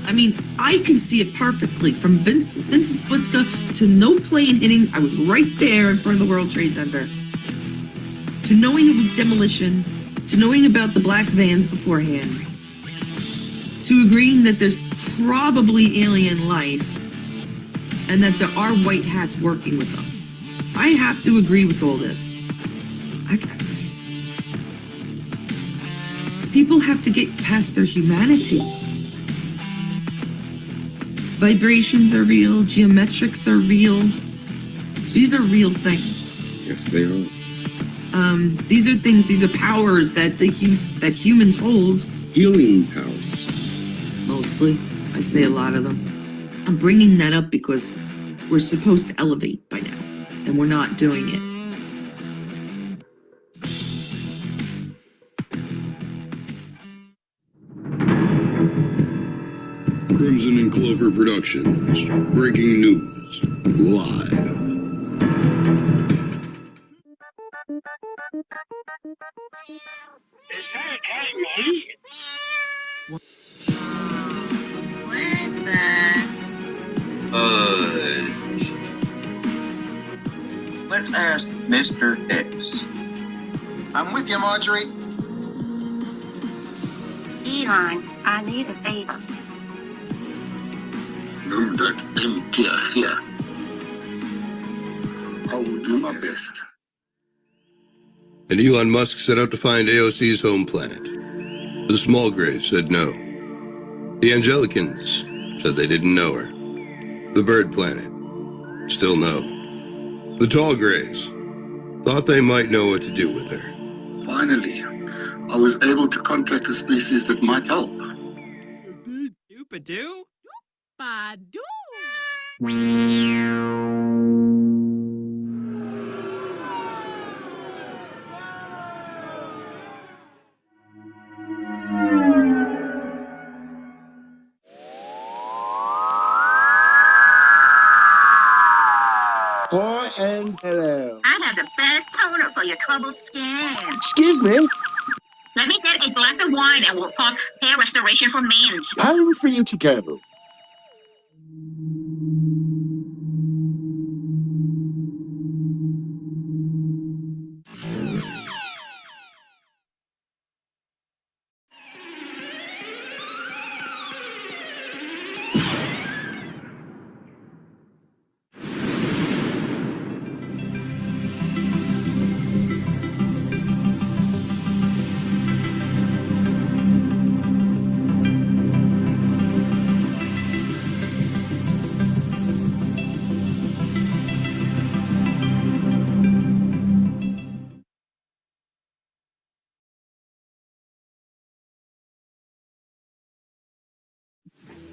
I mean, I can see it perfectly. From Vincent Fusca to no plane hitting, I was right there in front of the World Trade Center. To knowing it was demolition, to knowing about the black vans beforehand, to agreeing that there's probably alien life and that there are white hats working with us. I have to agree with all this. People have to get past their humanity. Vibrations are real, geometrics are real. These are real things. Yes, they are. These are things, these are powers that that humans hold. Healing powers. Mostly, I'd say a lot of them. I'm bringing that up because we're supposed to elevate by now, and we're not doing it. Crimson and Clover Productions. Breaking news. Live. Is that me? What's that? Let's ask Mr. X. I'm with you, Marjorie. Elon, I need a favor. Remember that empty here. I will do my best. And Elon Musk set out to find AOC's home planet. The Small Grays said no. The Angelicans said they didn't know her. The Bird Planet, still no. The Tall Grays thought they might know what to do with her. Finally, I was able to contact a species that might help. Doop-a-doo? Doop-a-doo! Hi and hello. I have the best toner for your troubled skin. Excuse me. Let me get a glass of wine and we'll talk hair restoration for men. Time for you to go.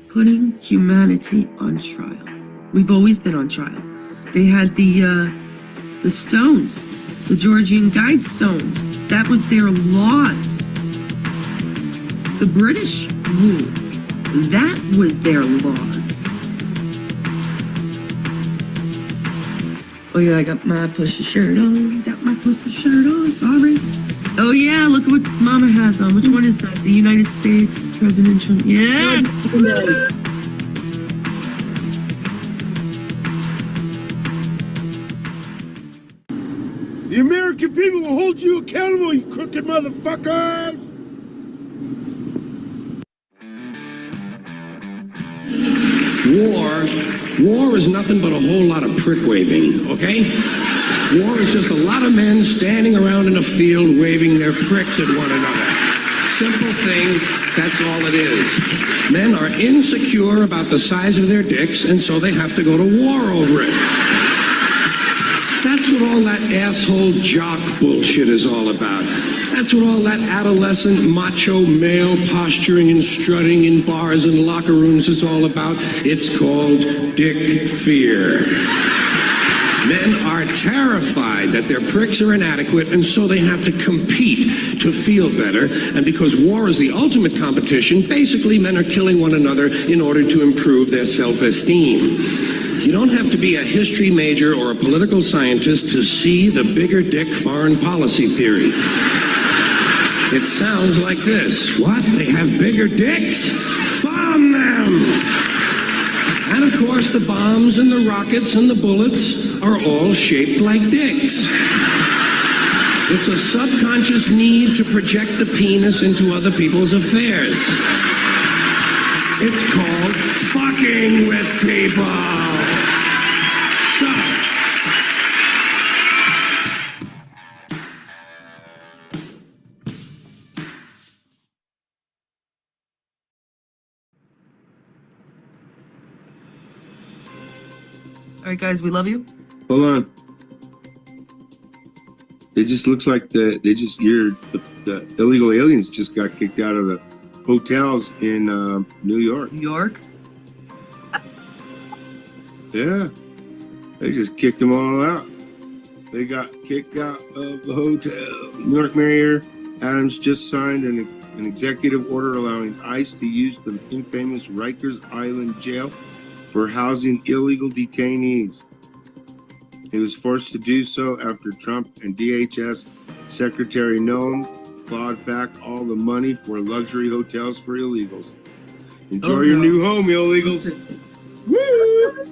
Putting humanity on trial. We've always been on trial. They had the stones, the Georgian guide stones. That was their laws. The British rule. That was their laws. Oh yeah, I got my pussy shirt on. Got my pussy shirt on. Sorry. Oh yeah, look at what Mama has on. Which one is that? The United States President Trump. Yes. The American people will hold you accountable, you crooked motherfuckers! War is nothing but a whole lot of prick waving, okay? War is just a lot of men standing around in a field waving their pricks at one another. Simple thing, that's all it is. Men are insecure about the size of their dicks, and so they have to go to war over it. That's what all that asshole jock bullshit is all about. That's what all that adolescent macho male posturing and strutting in bars and locker rooms is all about. It's called dick fear. Men are terrified that their pricks are inadequate, and so they have to compete to feel better. And because war is the ultimate competition, basically men are killing one another in order to improve their self-esteem. You don't have to be a history major or a political scientist to see the bigger dick foreign policy theory. It sounds like this. What? They have bigger dicks? bomb them! And of course, the bombs and the rockets and the bullets are all shaped like dicks. It's a subconscious need to project the penis into other people's affairs. It's called fucking with people. So, All right, guys, we love you. Hold on. It just looks like the illegal aliens just got kicked out of the hotels in New York. New York. Yeah, they just kicked them all out. They got kicked out of the hotel. New York Mayor Adams just signed an executive order allowing ICE to use the infamous Rikers Island jail for housing illegal detainees. He was forced to do so after Trump and DHS Secretary Noem clawed back all the money for luxury hotels for illegals. Enjoy your new home, illegals. Woo!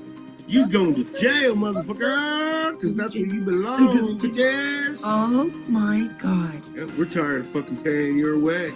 You going to jail, motherfucker, because that's where you belong, bitches. Oh my God. Yeah, we're tired of fucking paying your way.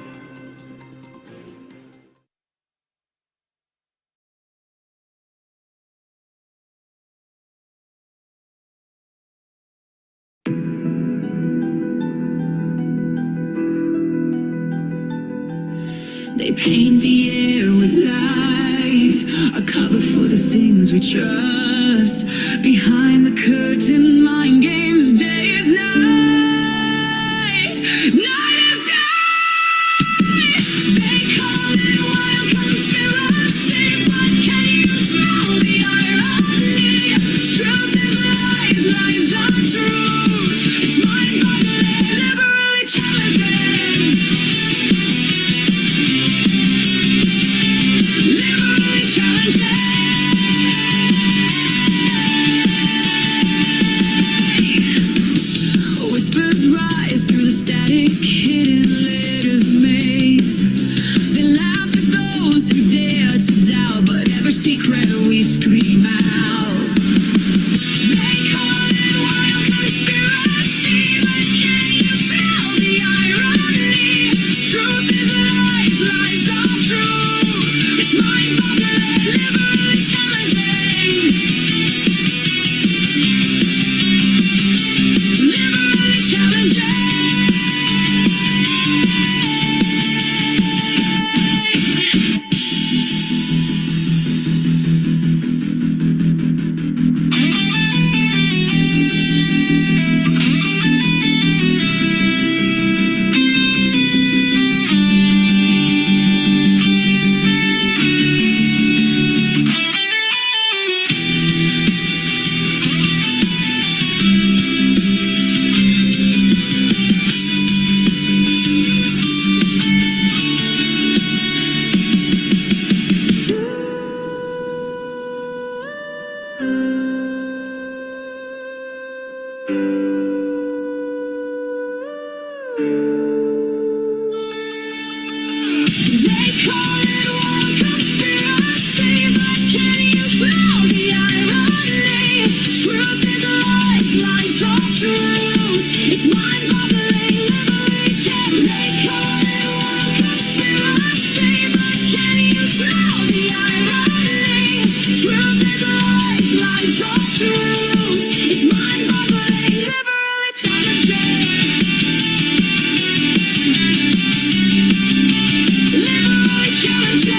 They paint the air with lies, a cover for the things we trust. Behind the curtain, mind games, day is night, night is day. They call it wild conspiracy, but can you smell the irony? Truth is lies, lies are truth. It's mind-boggling, liberally challenging. Whispers rise through the static, hidden letters maze. They laugh at those who dare to doubt, but every secret we scream out. They call it wild conspiracy, but can you feel the irony? Truth is lies, lies are truth. It's mind-boggling, liberally challenging. Liberally challenging. They call it one conspiracy, but can you smell the irony? Truth is lies, lies are truth. It's mind-boggling, liberally challenging. They call it one conspiracy, but can you smell the irony? Truth is lies, lies are truth. It's mind-boggling, liberally challenging. Liberally challenging.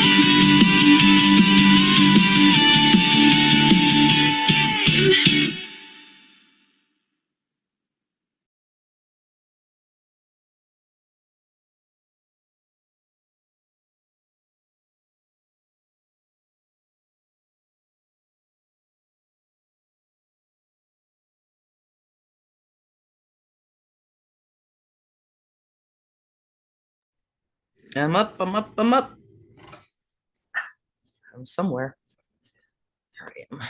I'm up, I'm up, I'm up. I'm somewhere. Here I am.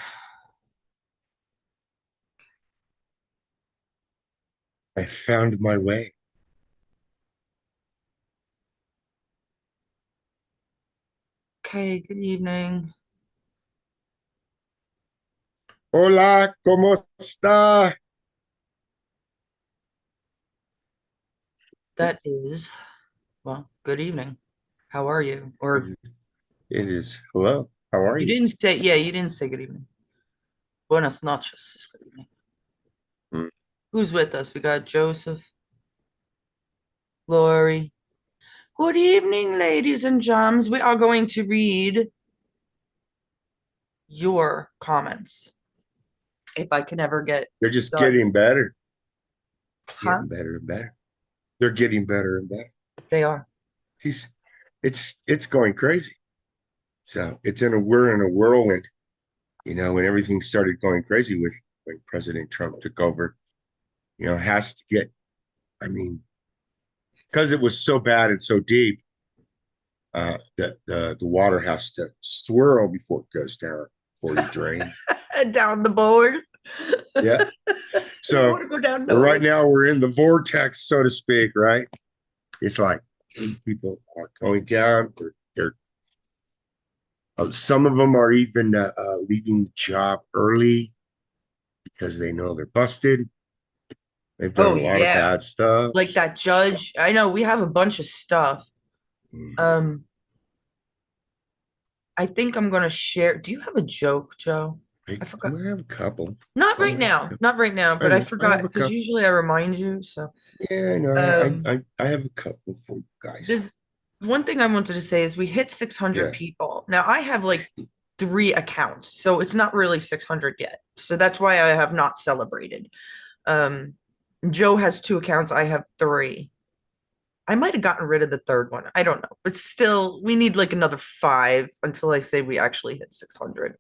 I found my way. Okay, good evening. Hola, ¿cómo está? That is, well, good evening. How are you? Or It is. Hello. How are you you? didn't say, yeah, you didn't say good evening. Buenas noches. Good evening. Mm. Who's with us? We got Joseph, Lori. Good evening, ladies and germs. We are going to read your comments. If I can ever get They're just done. getting better. Huh? Getting better and better. They're getting better and better. They are. It's going crazy. So we're in a whirlwind, when everything started going crazy with when President Trump took over, has to get, I mean, because it was so bad and so deep, that the water has to swirl before it goes down, before you drain. Down the board. Yeah. So want to go down right now we're in the vortex, so to speak, right? It's like people are going down. They're some of them are even leaving the job early because they know they're busted. They've done a lot of bad stuff. Like that judge. I know we have a bunch of stuff. Mhm. I think I'm gonna share. Do you have a joke, Joe? I forgot. I have a couple. Not right now. Not right now, but I forgot because usually I remind you. So Yeah, I know. I have a couple for you guys. there's one thing I wanted to say is we hit 600 Yes. people. Now I have like 3 accounts, so it's not really 600 yet. So that's why I have not celebrated. Joe has 2 accounts. I have 3. I might have gotten rid of the third one. I don't know. But still, we need like another 5 until I say we actually hit 600.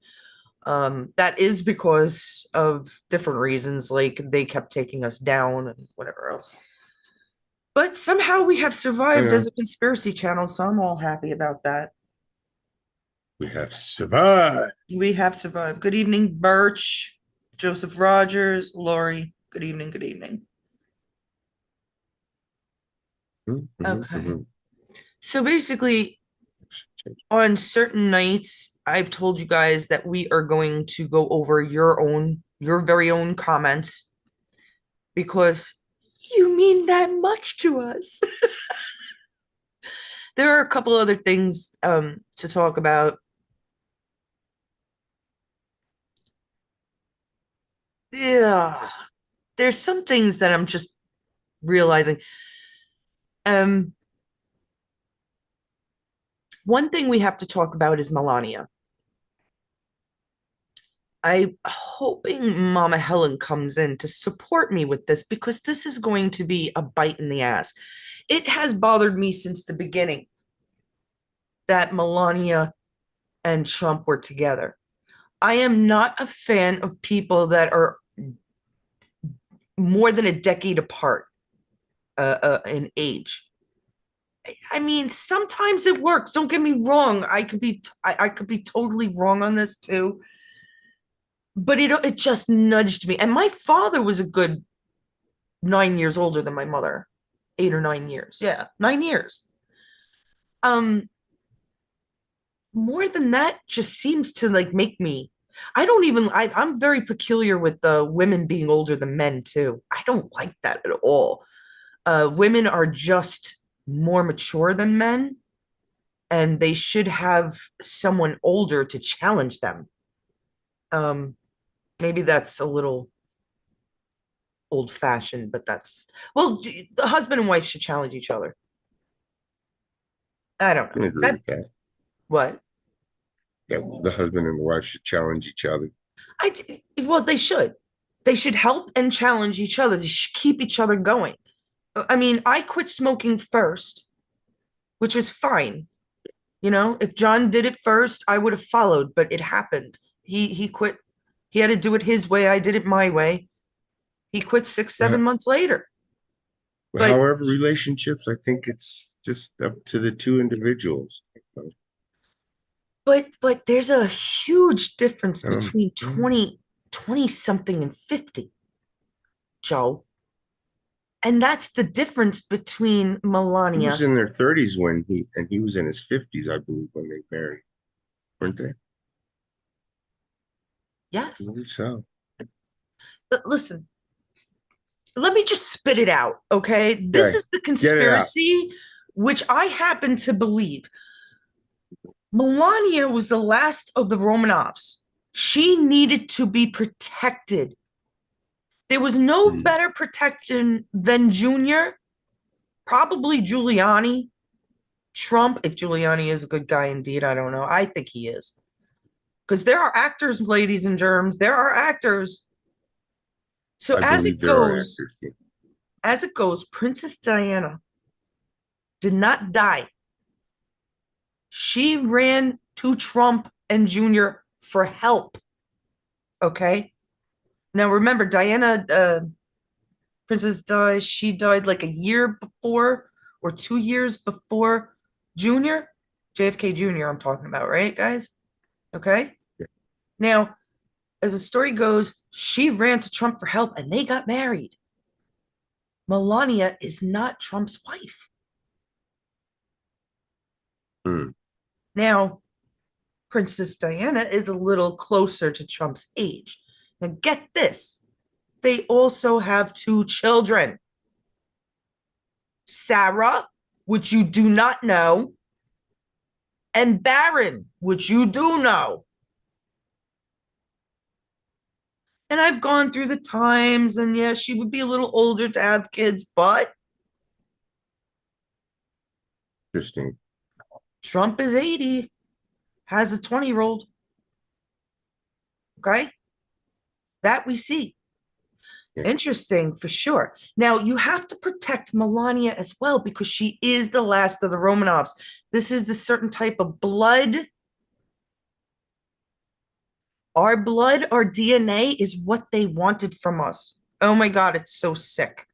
That is because of different reasons, like they kept taking us down and whatever else. But somehow we have survived as a conspiracy channel, so I'm all happy about that. We have survived. We have survived. Good evening, Birch, Joseph Rogers, Lori. Good evening, good evening. Mm-hmm, Okay. mm-hmm. So basically, on certain nights, I've told you guys that we are going to go over your very own comments because you mean that much to us. There are a couple other things to talk about. Yeah, there's some things that I'm just realizing. One thing we have to talk about is Melania. I'm hoping Mama Helen comes in to support me with this because this is going to be a bite in the ass. It has bothered me since the beginning that Melania and Trump were together. I am not a fan of people that are more than a decade apart in age. I mean, sometimes it works. Don't get me wrong. I could be totally wrong on this too. But it just nudged me. And my father was a good 9 years older than my mother. 8 or 9 years. Yeah, 9 years. More than that just seems to like make me I'm very peculiar with the women being older than men too. I don't like that at all. Women are just more mature than men, and they should have someone older to challenge them. Maybe that's a little old fashioned, but the husband and wife should challenge each other. I don't know. I agree with that. What? That the husband and the wife should challenge each other. Well, they should. They should help and challenge each other. They should keep each other going. I mean, I quit smoking first, which was fine. If John did it first, I would have followed, but it happened. He quit. He had to do it his way. I did it my way. He quit 6-7 months later. But however, relationships, I think it's just up to the two individuals. But there's a huge difference between 20 something and 50, Joe. And that's the difference between Melania. He was in their 30s when he was in his 50s, I believe, when they married. weren't they? Yes. I believe so. Listen, let me just spit it out, okay? This Okay, is the get it out. conspiracy, which I happen to believe. Melania was the last of the Romanovs. She needed to be protected. There was no better protection than Junior, probably Giuliani, Trump, if Giuliani is a good guy indeed. I don't know. I think he is. Because there are actors, ladies and germs. There are actors. So I believe there are actors. as it goes, Princess Diana did not die. She ran to Trump and Junior for help. Okay. Now remember, Diana, Princess Di, she died like a year before or 2 years before Junior, JFK Jr. I'm talking about, right, guys? Okay. Yeah. Now, as the story goes, she ran to Trump for help and they got married. Melania is not Trump's wife. Now, Princess Diana is a little closer to Trump's age. Now, get this. They also have 2 children. Sarah, which you do not know, and Barron, which you do know. And I've gone through the times, and yes, she would be a little older to have kids, but Interesting. Trump is 80, has a 20-year-old. Okay? That we see. Yeah. Interesting for sure. Now, you have to protect Melania as well because she is the last of the Romanovs. This is a certain type of blood. Our blood, our DNA is what they wanted from us. Oh my God, it's so sick.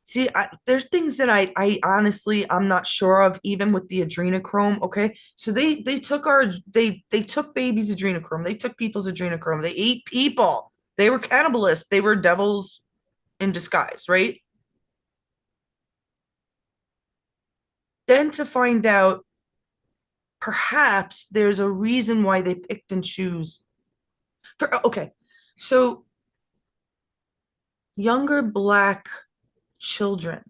See, there's things that I honestly, I'm not sure of, even with the adrenochrome. Okay, so they took they took babies' adrenochrome. They took people's adrenochrome. They ate people. They were cannibalists. They were devils in disguise, right? Then to find out, perhaps there's a reason why they picked and choose. Okay, so younger Black children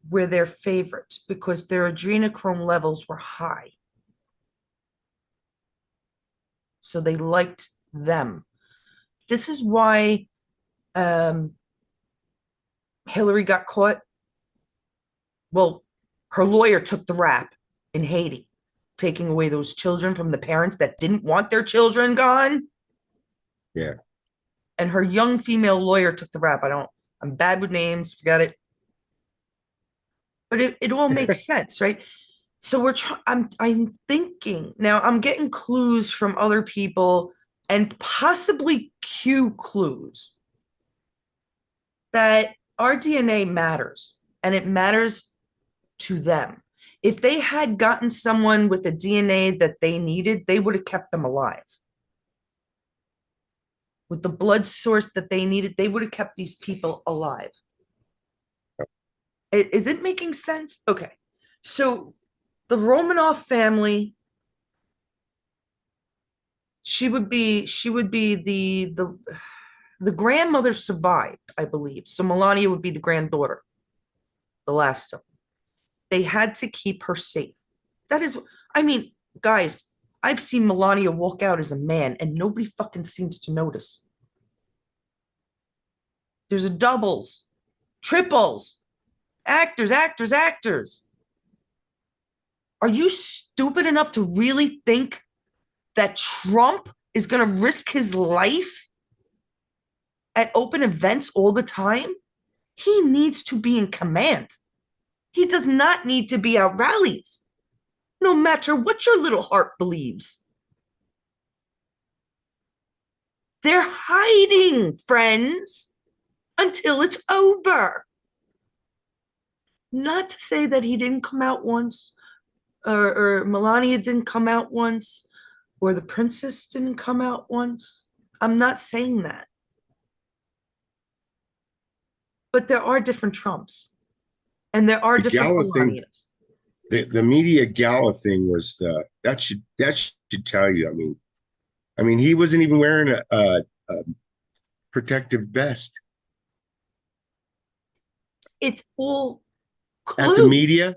were their favorites because their adrenochrome levels were high. So they liked them. This is why Hillary got caught. Well, her lawyer took the rap in Haiti, taking away those children from the parents that didn't want their children gone. Yeah. And her young female lawyer took the rap. I'm bad with names, forget it. But it all makes sense, right? So I'm thinking now, I'm getting clues from other people and possibly Q clues that our DNA matters, and it matters to them. If they had gotten someone with the DNA that they needed, they would have kept them alive. With the blood source that they needed, they would have kept these people alive. Is it making sense? Okay. So the Romanov family, she would be the grandmother survived, I believe. So Melania would be the granddaughter, the last of them. They had to keep her safe. That is, I mean, guys, I've seen Melania walk out as a man and nobody fucking seems to notice. There's a doubles, triples, actors. Are you stupid enough to really think that Trump is going to risk his life at open events all the time? He needs to be in command. He does not need to be at rallies, no matter what your little heart believes. They're hiding, friends, until it's over. Not to say that he didn't come out once, or Melania didn't come out once, or the princess didn't come out once. I'm not saying that. But there are different Trumps, and there are different Melanias. the media gala thing was that should tell you. I mean, he wasn't even wearing a protective vest It's all at the clues. media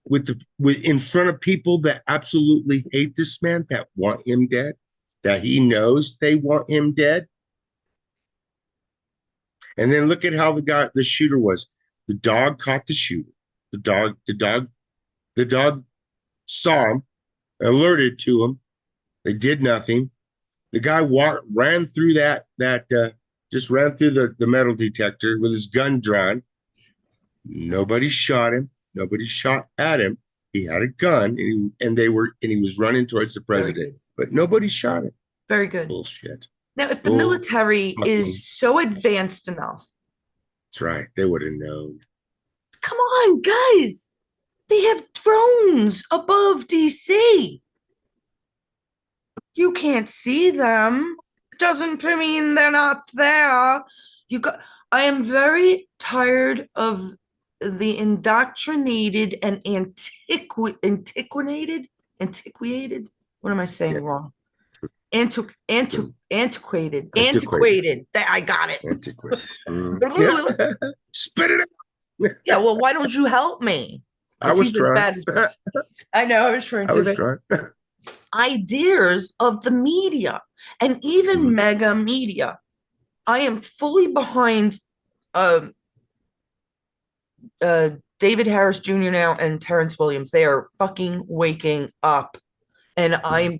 with in front of people that absolutely hate this man, that want him dead, that he knows they want him dead. And then look at how the shooter was. The dog caught the shooter. The dog saw him, alerted to him. They did nothing. The guy ran through just ran through the metal detector with his gun drawn. Nobody shot him. Nobody shot at him. He had a gun, and he was running towards the president, but nobody shot him. Very good. Bullshit. Now, if the military is so advanced enough, that's right, they would have known. come on, guys. They have drones above DC. You can't see them. Doesn't mean they're not there. I am very tired of the indoctrinated and antiquated. What am I saying wrong? Antiquated. I got it. Antiquated. Spit it out. Yeah, well, why don't you help me? I was trying. I know, I was trying to. Ideas of the media and even mega media. I am fully behind David Harris Jr. now and Terrence Williams. They are fucking waking up. And I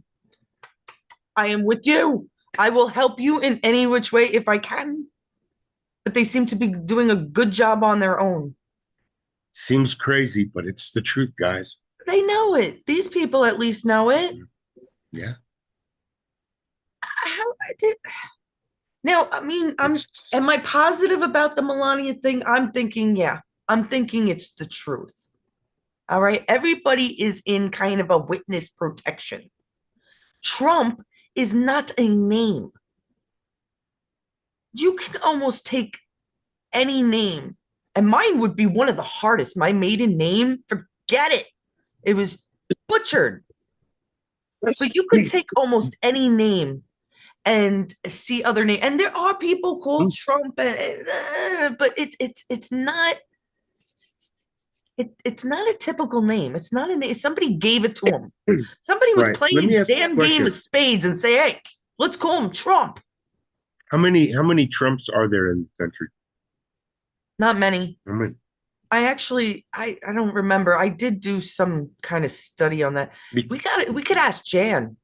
am with you. I will help you in any which way if I can. But they seem to be doing a good job on their own. Seems crazy, but it's the truth, guys. They know it. These people at least know it. Yeah. Now, I mean, am I positive about the Melania thing? I'm thinking it's the truth. All right. Everybody is in kind of a witness protection. Trump is not a name. You can almost take any name, and mine would be one of the hardest. My maiden name, forget it. It was butchered. But you could take almost any name and see other names. And there are people called Trump, but it's not. It's not a typical name. It's not a name. Somebody gave it to him. Somebody was playing a damn game of spades and say, "Hey, let's call him Trump." How many Trumps are there in the country? Not many. How many? I don't remember. I did do some kind of study on that. We could ask Jan.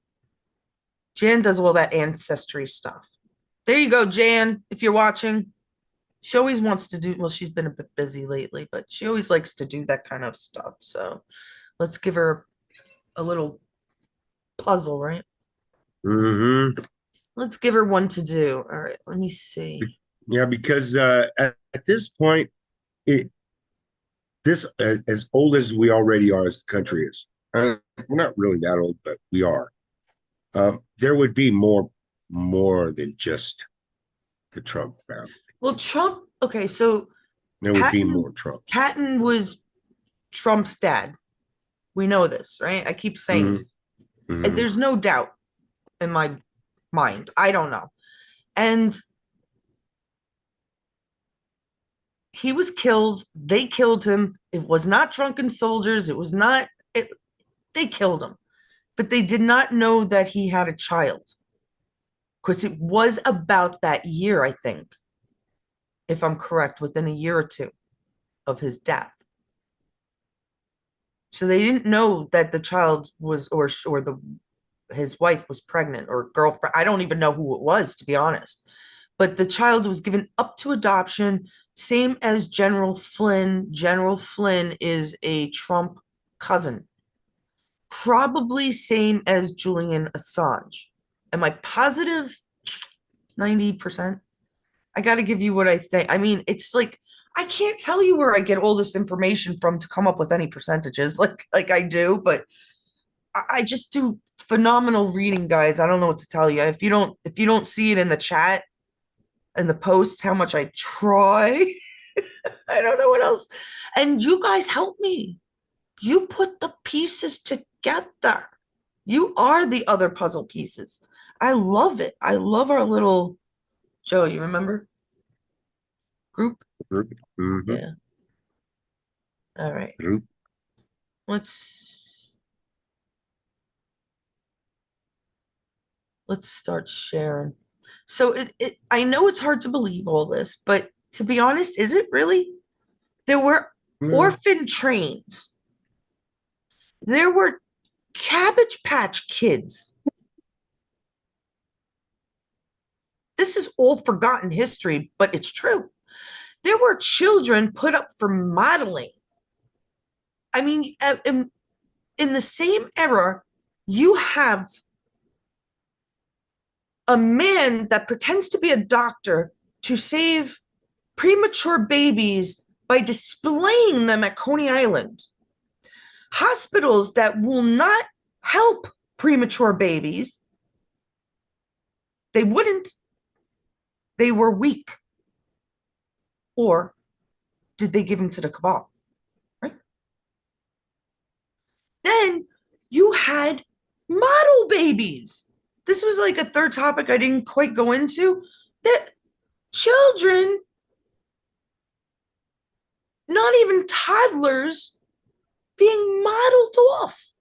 Jan does all that ancestry stuff. There you go, Jan, if you're watching. She always wants to do, well, she's been a bit busy lately, but she always likes to do that kind of stuff. So let's give her a little puzzle, right? Mm-hmm. Let's give her one to do. All right, let me see. Yeah, because at this point, as old as we already are, as the country is, we're not really that old, but we are. There would be more than just the Trump family. Well, Trump, okay, so there would be more Trump. Patton was Trump's dad. We know this, right? I keep saying it. There's no doubt in my mind. I don't know. And he was killed. They killed him. It was not drunken soldiers. It was not, they killed him. But they did not know that he had a child. Because it was about that year, I think, if I'm correct, within a year or two of his death. So they didn't know that the child was, or his wife was pregnant, or girlfriend. I don't even know who it was, to be honest. But the child was given up to adoption, same as General Flynn. General Flynn is a Trump cousin. Probably same as Julian Assange. Am I positive? 90%? I got to give you what I think. I mean, it's like, I can't tell you where I get all this information from to come up with any percentages like I do, but I just do phenomenal reading, guys. I don't know what to tell you. If you don't see it in the chat and the posts, how much I try, I don't know what else. And you guys help me. You put the pieces together. You are the other puzzle pieces. I love it. I love our little Joe, you remember? Group? Mm-hmm. Yeah. All right. Group. Let's start sharing. So I know it's hard to believe all this, but to be honest, is it really? There were orphan trains. There were Cabbage Patch Kids. This is all forgotten history, but it's true. There were children put up for modeling. I mean, in the same era, you have a man that pretends to be a doctor to save premature babies by displaying them at Coney Island. Hospitals that will not help premature babies. They wouldn't. They were weak. Or did they give them to the cabal? Right? Then you had model babies. This was like a third topic I didn't quite go into. That children, not even toddlers, being modeled off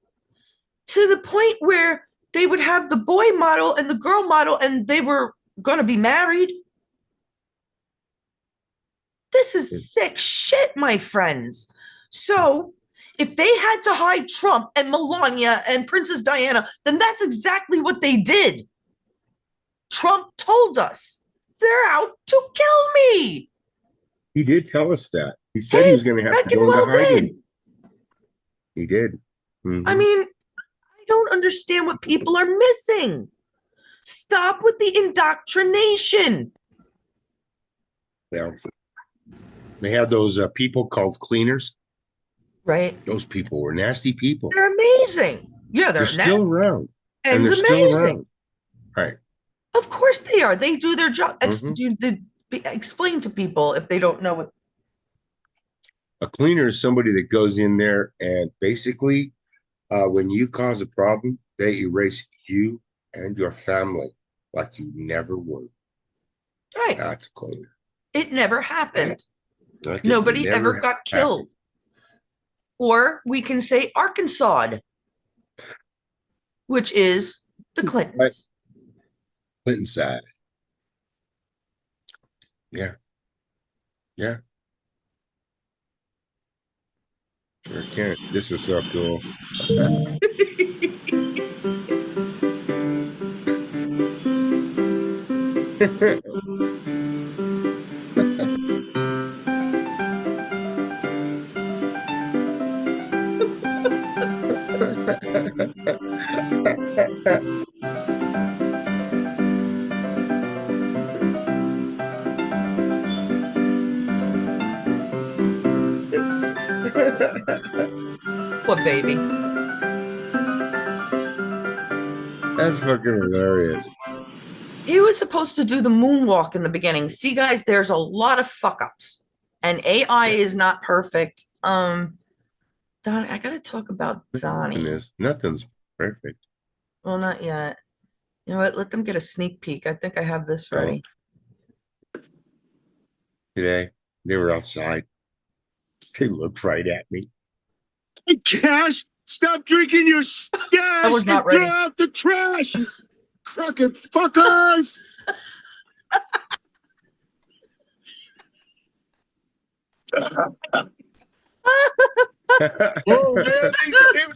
to the point where they would have the boy model and the girl model and they were going to be married. This is sick shit, my friends. So if they had to hide Trump and Melania and Princess Diana, then that's exactly what they did. Trump told us they're out to kill me. He did tell us that. He said he was going to have to go into hiding. He did. Mm-hmm. I mean, I don't understand what people are missing. Stop with the indoctrination. Well, they have those people called cleaners. Right. Those people were nasty people. They're amazing. Yeah, they're still around. And they're amazing. Still around. Right. Of course they are. They do their job. Explain to people if they don't know what. A cleaner is somebody that goes in there and basically, when you cause a problem, they erase you and your family like you never were. Right. That's a cleaner. It never happened. Like Nobody ever got killed. Or we can say Arkansas, which is the Clintons. Right. Clinton side. Yeah. Yeah. Sure can. This is so cool. What baby? That's fucking hilarious. He was supposed to do the moonwalk in the beginning. See, guys, there's a lot of fuck ups, and AI is not perfect. Donnie, I gotta talk about Donnie. Nothing's perfect. Well, not yet. You know what? Let them get a sneak peek. I think I have this ready. Today, they were outside. They looked right at me. Hey, Cash, stop drinking your gas I was not and throw ready. out the trash, you crooked fuckers.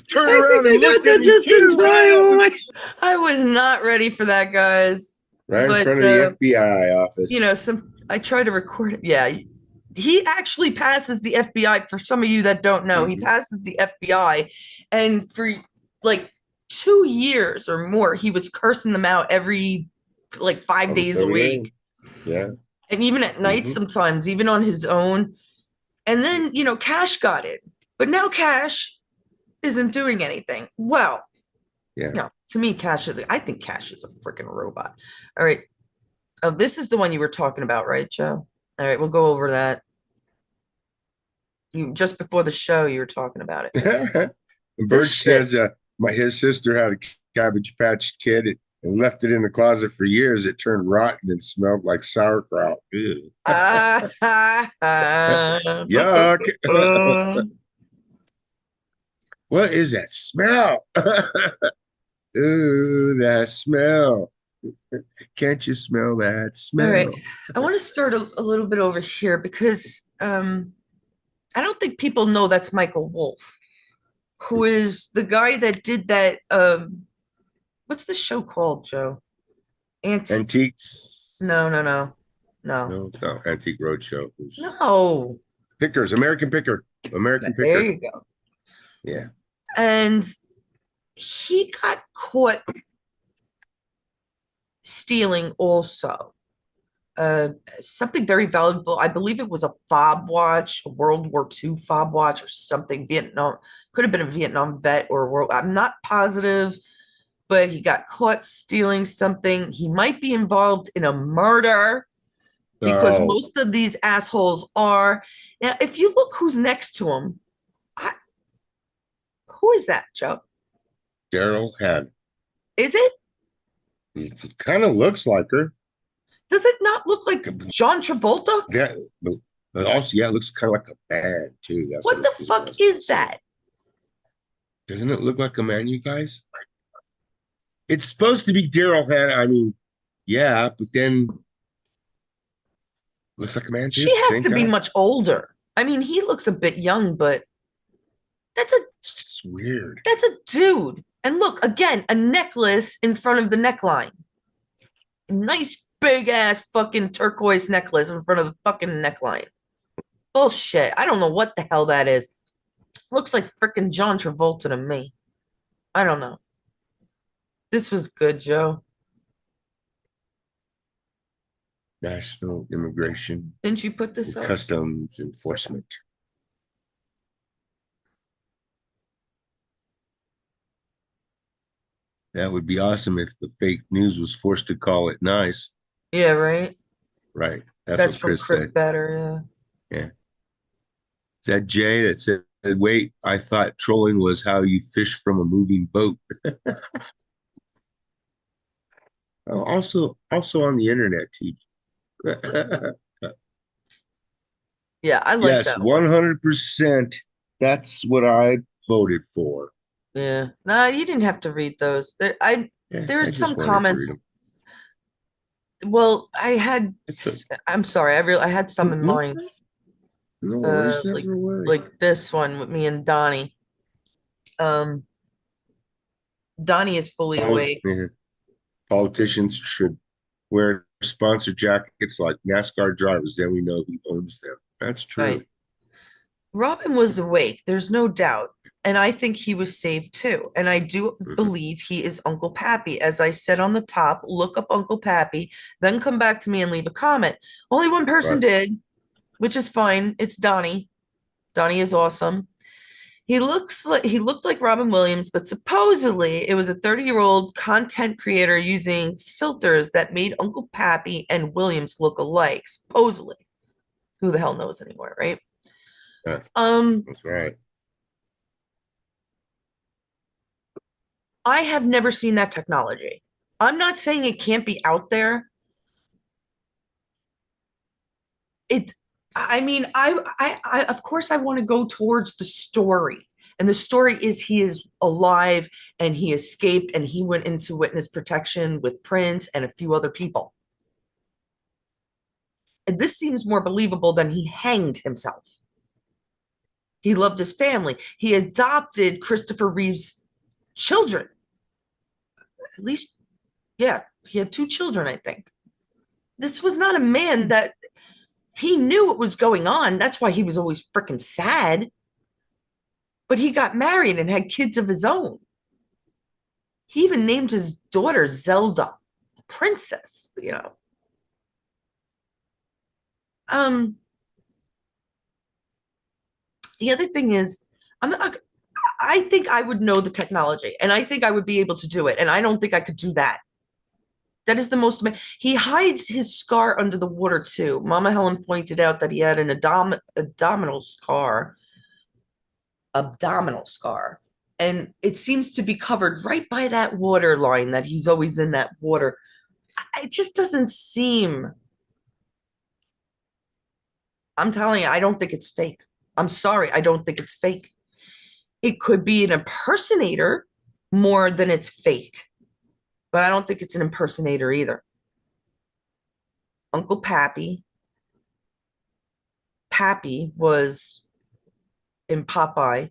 Turn around and look at me too. I was not ready for that, guys. Right in front of the FBI office. You know, I try to record it. Yeah, he actually passes the FBI. For some of you that don't know, he passes the FBI, and for like 2 years or more, he was cursing them out every like 5 days a week. Yeah, and even at night sometimes, even on his own. And then Cash got it, but now Cash isn't doing anything. Well, to me, I think Cash is a freaking robot. All right. Oh, this is the one you were talking about, right, Joe? All right, we'll go over that. Just before the show, you were talking about it. And This Birch shit. says his sister had a Cabbage Patch Kid and left it in the closet for years. It turned rotten and smelled like sauerkraut. Ew. Yuck. What is that smell? Ooh, that smell. Can't you smell that smell? All right. I want to start a little bit over here because I don't think people know that's Michael Wolff, who is the guy that did that. What's the show called, Joe? Antiques. No. No, it's not Antique Roadshow. No. Pickers, American Picker. American Picker. There you go. Yeah. And he got caught stealing also. Something very valuable. I believe it was a fob watch, a World War II fob watch or something. Vietnam, could have been a Vietnam vet or world. I'm not positive, but he got caught stealing something. He might be involved in a murder because most of these assholes are. Now, if you look who's next to him, who is that, Joe? Daryl Hannah. Is it? It kind of looks like her. Does it not look like John Travolta? Yeah, but also, yeah, it looks kind of like a man too. That's what the fuck is that? Doesn't it look like a man, you guys? It's supposed to be Daryl Hannah. I mean, yeah, but then looks like a man too. She has to be much older. I mean, he looks a bit young, but it's just weird. That's a dude. And look, again, a necklace in front of the neckline. Nice big ass fucking turquoise necklace in front of the fucking neckline. Bullshit. I don't know what the hell that is. Looks like freaking John Travolta to me. I don't know. This was good, Joe. National Immigration. Didn't you put this up? Customs Enforcement. That would be awesome if the fake news was forced to call it nice. Yeah, right? Right. That's what Chris said. Better, yeah. Yeah. Is that Jay that said, wait, I thought trolling was how you fish from a moving boat. also on the internet, teach. Yeah, I like that. Yes, 100%. That's what I voted for. Yeah. No, you didn't have to read those. There's some comments. Well, I'm sorry, I had some in mind. No worries, like this one with me and Donnie. Donnie is fully awake. Politicians should wear sponsor jackets like NASCAR drivers, then we know who owns them. That's true. Right. Robin was awake, there's no doubt. And I think he was saved too. And I do believe he is Uncle Pappy. As I said on the top, look up Uncle Pappy, then come back to me and leave a comment. Only one person did, which is fine. It's Donnie. Donnie is awesome. He looked like Robin Williams, but supposedly it was a 30-year-old content creator using filters that made Uncle Pappy and Williams look alike. Supposedly. Who the hell knows anymore, right? Yeah, that's right. I have never seen that technology. I'm not saying it can't be out there. I of course I want to go towards the story. And the story is he is alive and he escaped and he went into witness protection with Prince and a few other people. And this seems more believable than he hanged himself. He loved his family. He adopted Christopher Reeve's children. At least, yeah, he had 2 children, I think. This was not a man that he knew what was going on. That's why he was always freaking sad. But he got married and had kids of his own. He even named his daughter Zelda, princess, you know. The other thing is, I think I would know the technology, and I think I would be able to do it, and I don't think I could do that. That is the most. He hides his scar under the water too. Mama Helen pointed out that he had an abdominal scar abdominal scar. And it seems to be covered right by that water line that he's always in that water. It just doesn't seem. I'm telling you, I don't think it's fake. I'm sorry, I don't think it's fake. It could be an impersonator more than it's fake, but I don't think it's an impersonator either. Uncle Pappy was in Popeye,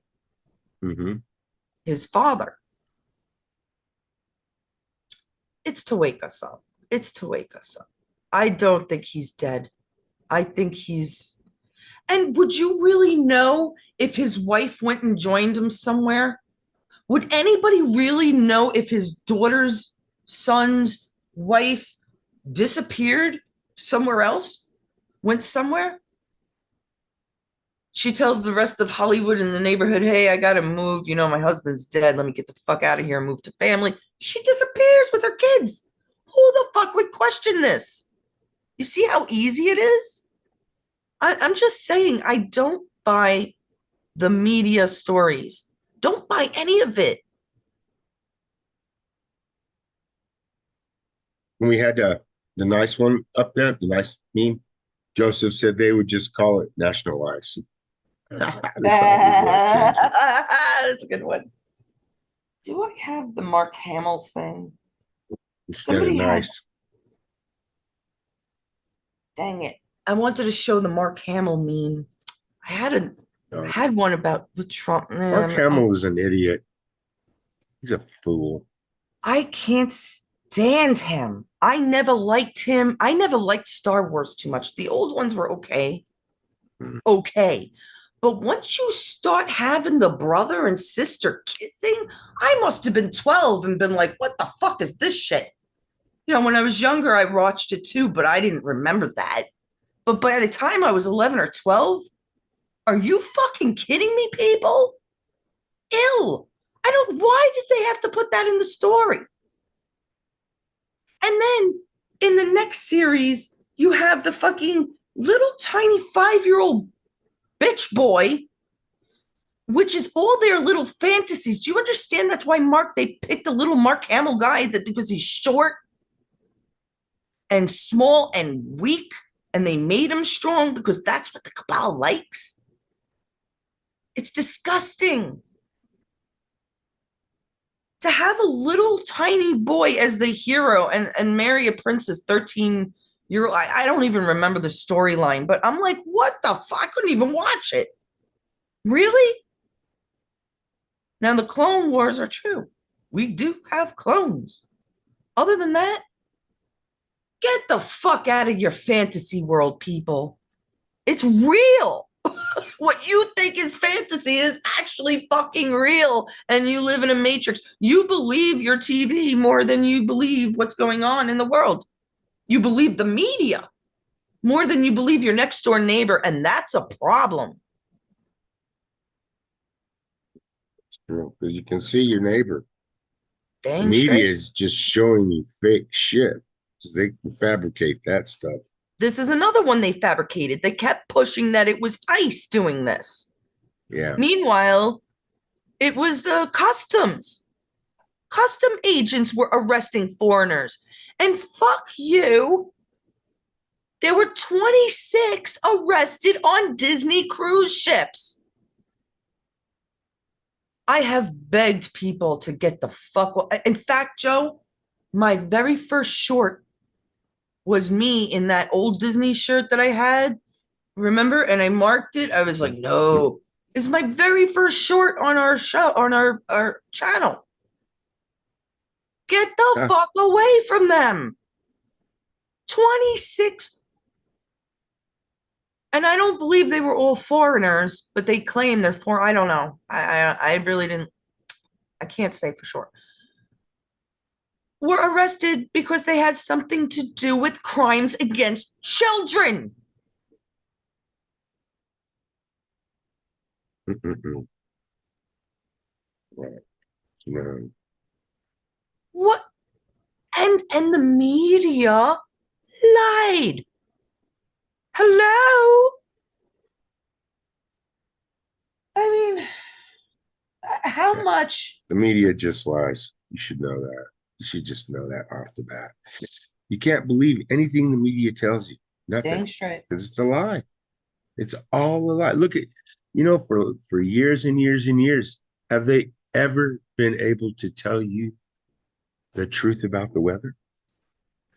his father. It's to wake us up. It's to wake us up. I don't think he's dead. I think he's. And would you really know if his wife went and joined him somewhere? Would anybody really know if his daughter's son's wife disappeared somewhere else? Went somewhere? She tells the rest of Hollywood in the neighborhood, hey, I gotta move. You know, my husband's dead. Let me get the fuck out of here and move to family. She disappears with her kids. Who the fuck would question this? You see how easy it is? I'm just saying, I don't buy the media stories. Don't buy any of it. When we had the nice one up there, the nice meme, Joseph said they would just call it National Ice. That's a good one. Do I have the Mark Hamill thing? Instead of nice. Dang it. I wanted to show the Mark Hamill meme. I had one about with Trump. Mark Hamill is an idiot. He's a fool. I can't stand him. I never liked him. I never liked Star Wars too much. The old ones were okay. Okay. But once you start having the brother and sister kissing, I must have been 12 and been like, what the fuck is this shit? You know, when I was younger, I watched it too, but I didn't remember that. But by the time I was 11 or 12, are you fucking kidding me, people? Why did they have to put that in the story? And then in the next series, you have the fucking little tiny 5-year-old bitch boy, which is all their little fantasies. Do you understand that's why they picked the little Mark Hamill guy because he's short and small and weak, and they made him strong because that's what the cabal likes? It's disgusting. To have a little tiny boy as the hero and marry a princess 13-year-old, I don't even remember the storyline, but I'm like, what the fuck? I couldn't even watch it. Really? Now, the Clone Wars are true. We do have clones. Other than that, get the fuck out of your fantasy world, people. It's real. What you think is fantasy is actually fucking real, and you live in a matrix. You believe your TV more than you believe what's going on in the world. You believe the media more than you believe your next door neighbor, and that's a problem. It's true, because you can see your neighbor. Dang the media straight. is just showing you fake shit. They can fabricate that stuff. This is another one they fabricated. They kept pushing that it was ICE doing this. Yeah. Meanwhile, it was customs. Custom agents were arresting foreigners. And fuck you. There were 26 arrested on Disney cruise ships. I have begged people to get the fuck. In fact, Joe, my very first short was me in that old Disney shirt that I had. Remember? And I marked it. I was like, no. It's my very first short on our show, on our channel. Get the fuck away from them. 26. And I don't believe they were all foreigners, but they claim they're foreign. I don't know. I really didn't. I can't say for sure. Were arrested because they had something to do with crimes against children. Right. No. What? And the media lied. Hello? I mean, How much? The media just lies. You should know that. You should just know that off the bat. You can't believe anything the media tells you. Nothing. Dang straight. Because it's a lie. It's all a lie. Look at, for years and years and years, have they ever been able to tell you the truth about the weather?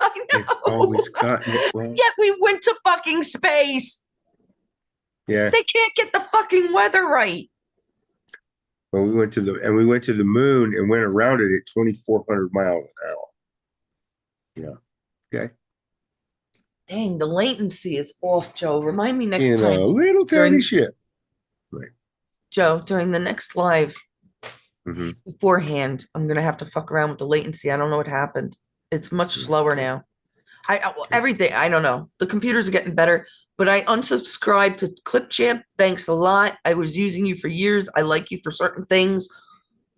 I know. They've always gotten it wrong. Yet we went to fucking space. Yeah. They can't get the fucking weather right. Well, we went to the moon and went around it at 2,400 miles an hour. Yeah. Okay. Dang, the latency is off, Joe. Remind me next In time. a little tiny during- ship. Right. Joe, during the next live Mm-hmm. beforehand, I'm gonna have to fuck around with the latency. I don't know what happened. It's much slower now. Everything. I don't know. The computers are getting better, but I unsubscribed to Clipchamp. Thanks a lot. I was using you for years. I like you for certain things,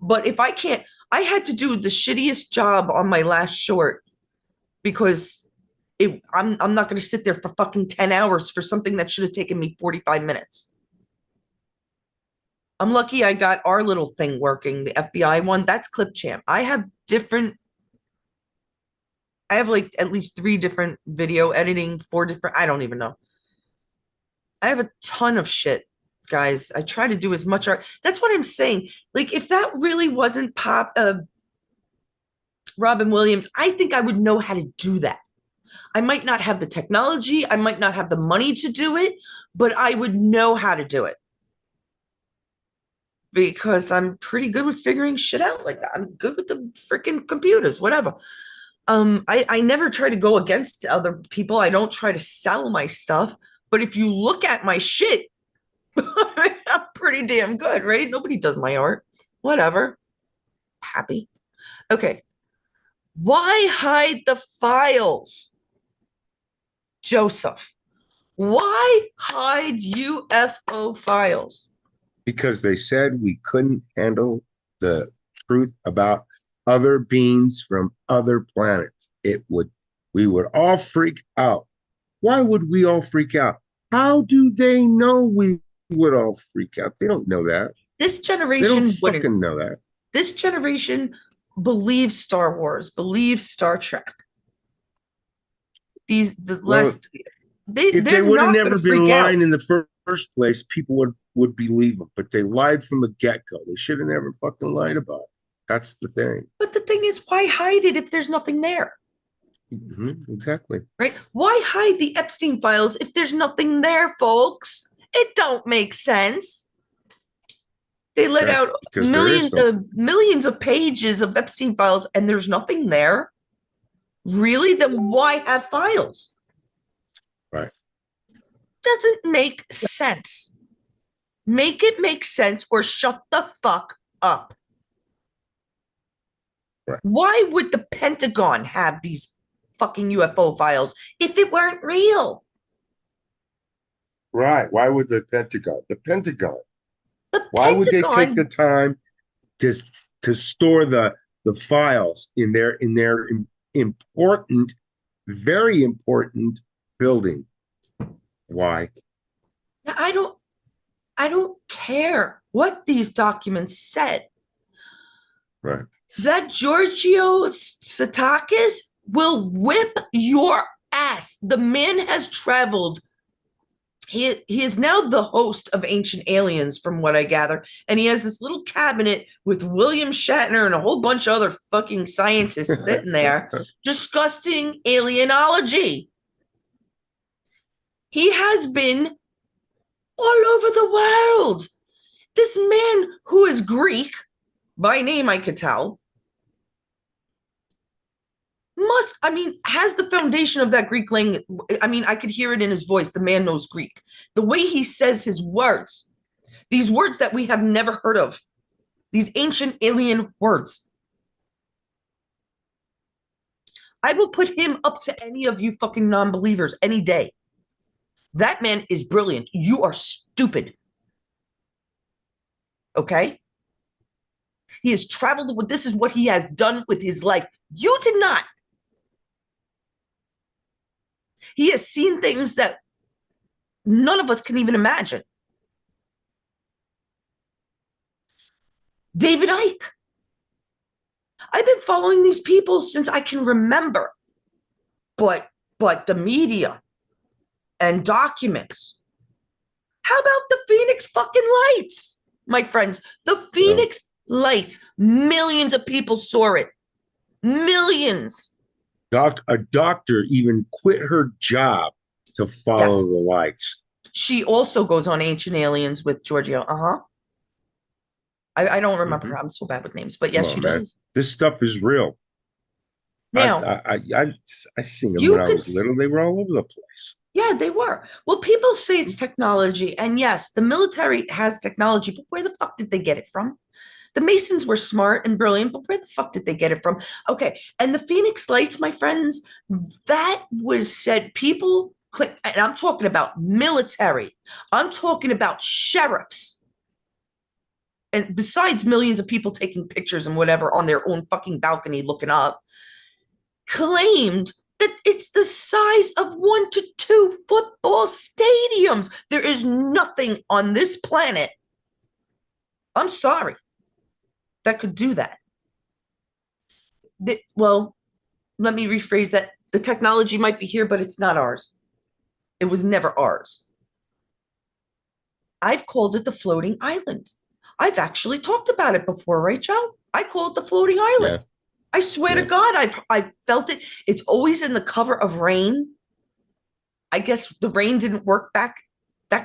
but if I can't, I had to do the shittiest job on my last short because I'm not going to sit there for fucking 10 hours for something that should have taken me 45 minutes. I'm lucky I got our little thing working, the FBI one. That's Clipchamp. I have like at least 3 different video editing, 4 different, I don't even know. I have a ton of shit, guys. I try to do as much art. That's what I'm saying. Like, if that really wasn't Robin Williams, I think I would know how to do that. I might not have the technology. I might not have the money to do it, but I would know how to do it. Because I'm pretty good with figuring shit out like that. I'm good with the freaking computers, whatever. I never try to go against other people. I don't try to sell my stuff. But if you look at my shit, I'm pretty damn good, right? Nobody does my art. Whatever. Happy. Okay. Why hide the files? Joseph, why hide UFO files? Because they said we couldn't handle the truth about other beings from other planets. We would all freak out. Why would we all freak out? How do they know we would all freak out? They don't know that. This They generation don't wouldn't. fucking know that. This generation believes Star Wars, believes Star Trek. If they would have never been lying out. in the first place, people would believe them. But they lied from the get-go. They should have never fucking lied about it. That's the thing. But the thing is, why hide it if there's nothing there? Mm-hmm, exactly. Right? Why hide the Epstein files if there's nothing there, folks? It don't make sense. They let out millions of pages of Epstein files and there's nothing there. Really? Then why have files? Right. Doesn't make sense. Make it make sense or shut the fuck up. Right. Why would the Pentagon have these fucking UFO files if it weren't real? Right. Why would the Pentagon? Why would they take the time just to store the files in their important, very important building? Why? I don't care what these documents said. Right. That Giorgio Tsoutakis will whip your ass. The man has traveled. He is now the host of Ancient Aliens, from what I gather. And he has this little cabinet with William Shatner and a whole bunch of other fucking scientists sitting there discussing alienology. He has been all over the world. This man, who is Greek, by name I could tell, has the foundation of that Greek language. I could hear it in his voice. The man knows Greek. The way he says his words, these words that we have never heard of, these ancient alien words. I will put him up to any of you fucking non-believers any day. That man is brilliant. You are stupid. Okay? He has traveled with, this is what he has done with his life. You did not. He has seen things that none of us can even imagine. David Icke. I've been following these people since I can remember. But the media and documents. How about the Phoenix fucking lights, my friends? The Phoenix lights. Millions of people saw it. Millions. A doctor even quit her job to follow the lights. She also goes on Ancient Aliens with Giorgio. I don't remember her. I'm so bad with names, but yes, she does. This stuff is real. Now, I seen them when I was little. They were all over the place. Yeah, they were. Well, people say it's technology, and yes, the military has technology, but where the fuck did they get it from? The Masons were smart and brilliant, but where the fuck did they get it from? Okay, and the Phoenix Lights, my friends, that was said, people click, and I'm talking about military. I'm talking about sheriffs. And besides millions of people taking pictures and whatever on their own fucking balcony looking up, claimed that it's the size of 1 to 2 football stadiums. There is nothing on this planet, I'm sorry, that could do that. Well, let me rephrase that. The technology might be here, but it's not ours. It was never ours. I've called it the floating island. I've actually talked about it before, right, Joe? I call it the floating island. Yeah. I swear to God, I've felt it. It's always in the cover of rain. I guess the rain didn't work back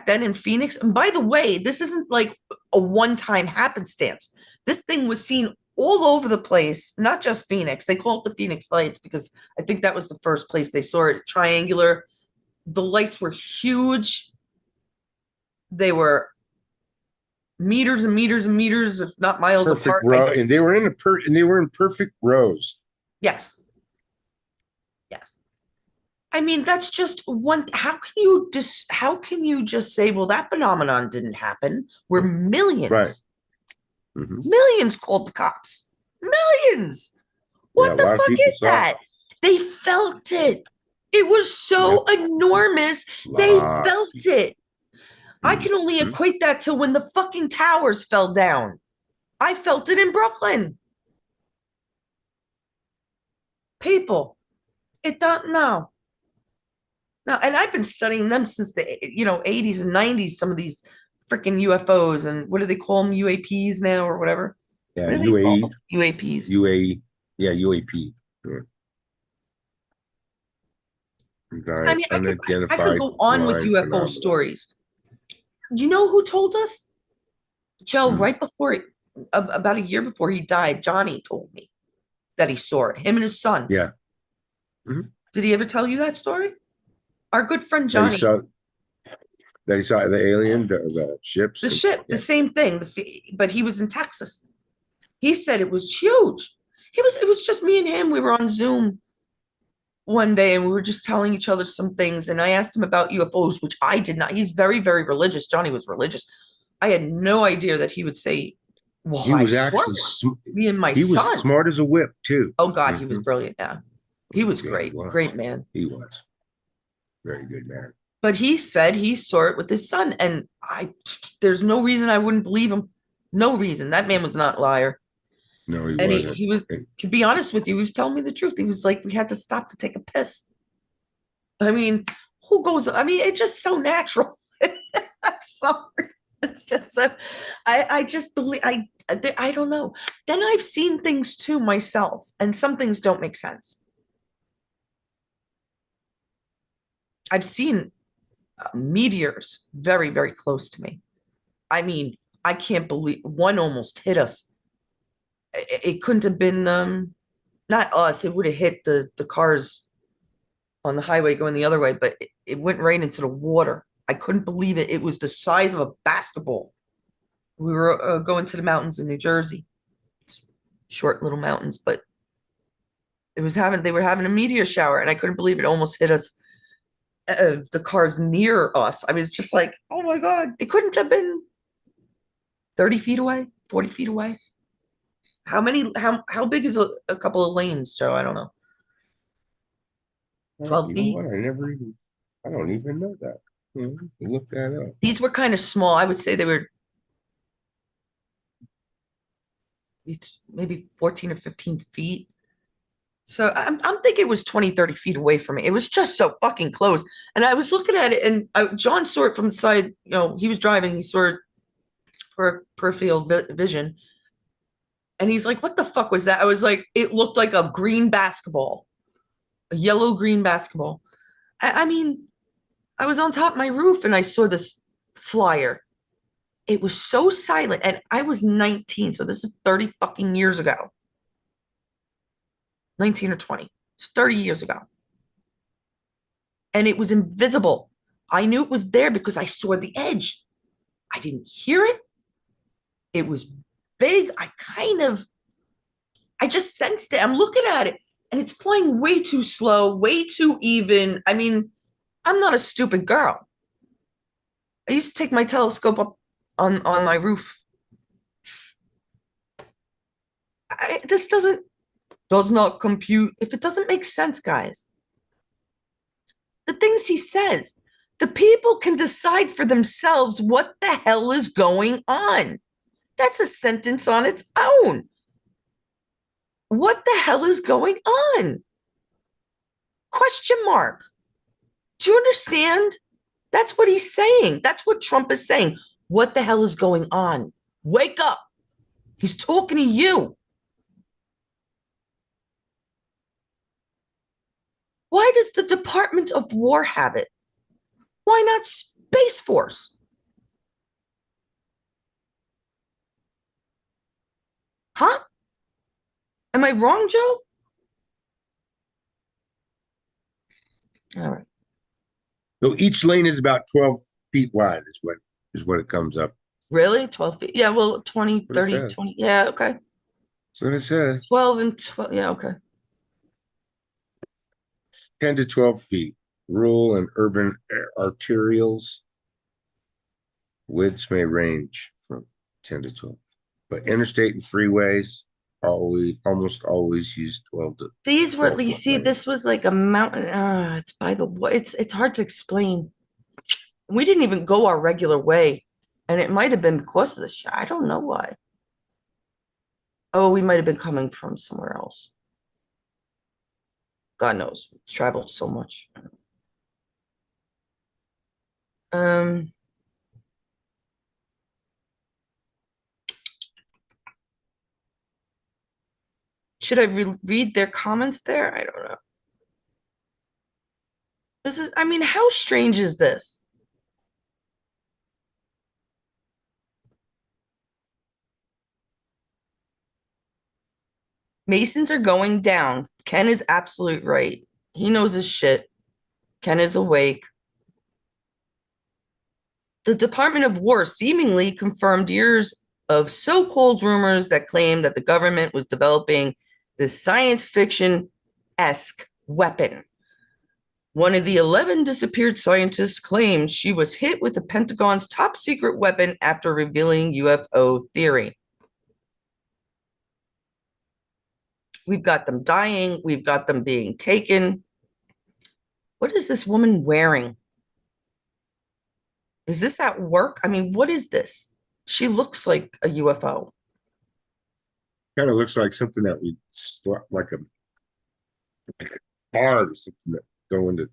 then in Phoenix. And by the way, this isn't like a one-time happenstance. This thing was seen all over the place, not just Phoenix. They call it the Phoenix Lights because I think that was the first place they saw it. Triangular. The lights were huge. They were meters and meters and meters, if not miles apart. And they were in perfect rows. Yes. Yes. I mean, that's just one. How can you just say, well, that phenomenon didn't happen? Where millions, millions called the cops. Millions. What the fuck is that? They felt it. It was so enormous. They felt it. I can only equate that to when the fucking towers fell down. I felt it in Brooklyn. People, it don't know. No, and I've been studying them since the 80s and 90s. Some of these freaking UFOs and what do they call them? UAPs now or whatever. Yeah, UAE. UAPs. UAE. Yeah, UAP. Sure. I mean, I could go on with UFO stories. You know who told us? Joe, right before, about a year before he died, Johnny told me that he saw it, him and his son. Yeah. Did he ever tell you that story? Our good friend Johnny. That he saw the alien, the ships. The ship, the same thing, but he was in Texas. He said it was huge. It was just me and him. We were on Zoom one day and we were just telling each other some things. And I asked him about UFOs, which I did not. He's very, very religious. Johnny was religious. I had no idea that he would say, well, he was actually me and my son. He was smart as a whip too. Oh God, he was brilliant. Yeah. He was great. Great man. He was. Very good man. But he said he saw it with his son. And there's no reason I wouldn't believe him. No reason. That man was not a liar. No, he and wasn't. He was, to be honest with you, he was telling me the truth. He was like, we had to stop to take a piss. I mean, who goes, I mean, it's just so natural. I'm sorry. It's just so, I just believe, I don't know. Then I've seen things too myself, and some things don't make sense. I've seen meteors very, very close to me. I mean, I can't believe one almost hit us. It couldn't have been not us. It would have hit the cars on the highway going the other way, but it went right into the water. I couldn't believe it. It was the size of a basketball. We were going to the mountains in New Jersey, short little mountains, but they were having a meteor shower, and I couldn't believe it almost hit us. The cars near us. I mean, it's just like, oh my God, it couldn't have been 30 feet away, 40 feet away. How big is a couple of lanes, Joe? I don't know. 12 feet? What? I don't even know that. Look that up. These were kind of small. I would say they were it's maybe 14 or 15 feet. So I'm thinking it was 20, 30 feet away from me. It was just so fucking close. And I was looking at it, and John saw it from the side. You know, he was driving. He saw it peripheral vision. And he's like, what the fuck was that? I was like, it looked like a green basketball, a yellow-green basketball. I mean, I was on top of my roof and I saw this flyer. It was so silent. And I was 19. So this is 30 fucking years ago. 19 or 20. It's 30 years ago. And it was invisible. I knew it was there because I saw the edge. I didn't hear it. It was big. I just sensed it. I'm looking at it and it's flying way too slow, way too even. I mean, I'm not a stupid girl. I used to take my telescope up on my roof. This does not compute. If it doesn't make sense, guys. The things he says, the people can decide for themselves what the hell is going on. That's a sentence on its own. What the hell is going on? Question mark. Do you understand? That's what he's saying. That's what Trump is saying. What the hell is going on? Wake up. He's talking to you. Why does the Department of War have it? Why not Space Force? Huh? Am I wrong, Joe? All right. So each lane is about 12 feet wide is what it comes up. Really? 12 feet? Yeah, well, 20, 30, 20. Yeah, okay. That's what it says. 12 and 12. Yeah, okay. 10 to 12 feet. Rural and urban arterials. Widths may range from 10 to 12. But interstate and freeways almost always use 12 to. These were at least, see, this was like a mountain. It's by the way. It's hard to explain. We didn't even go our regular way. And it might have been because of the shot. I don't know why. Oh, we might have been coming from somewhere else. God knows. We traveled so much. Should I read their comments there? I don't know. I mean, how strange is this? Masons are going down. Ken is absolute right. He knows his shit. Ken is awake. The Department of War seemingly confirmed years of so-called rumors that claimed that the government was developing this science fiction-esque weapon. One of the 11 disappeared scientists claimed she was hit with the Pentagon's top secret weapon after revealing UFO theory. We've got them dying. We've got them being taken. What is this woman wearing? Is this at work? I mean, what is this? She looks like a UFO. Kind of looks like something that we like a card or something that go into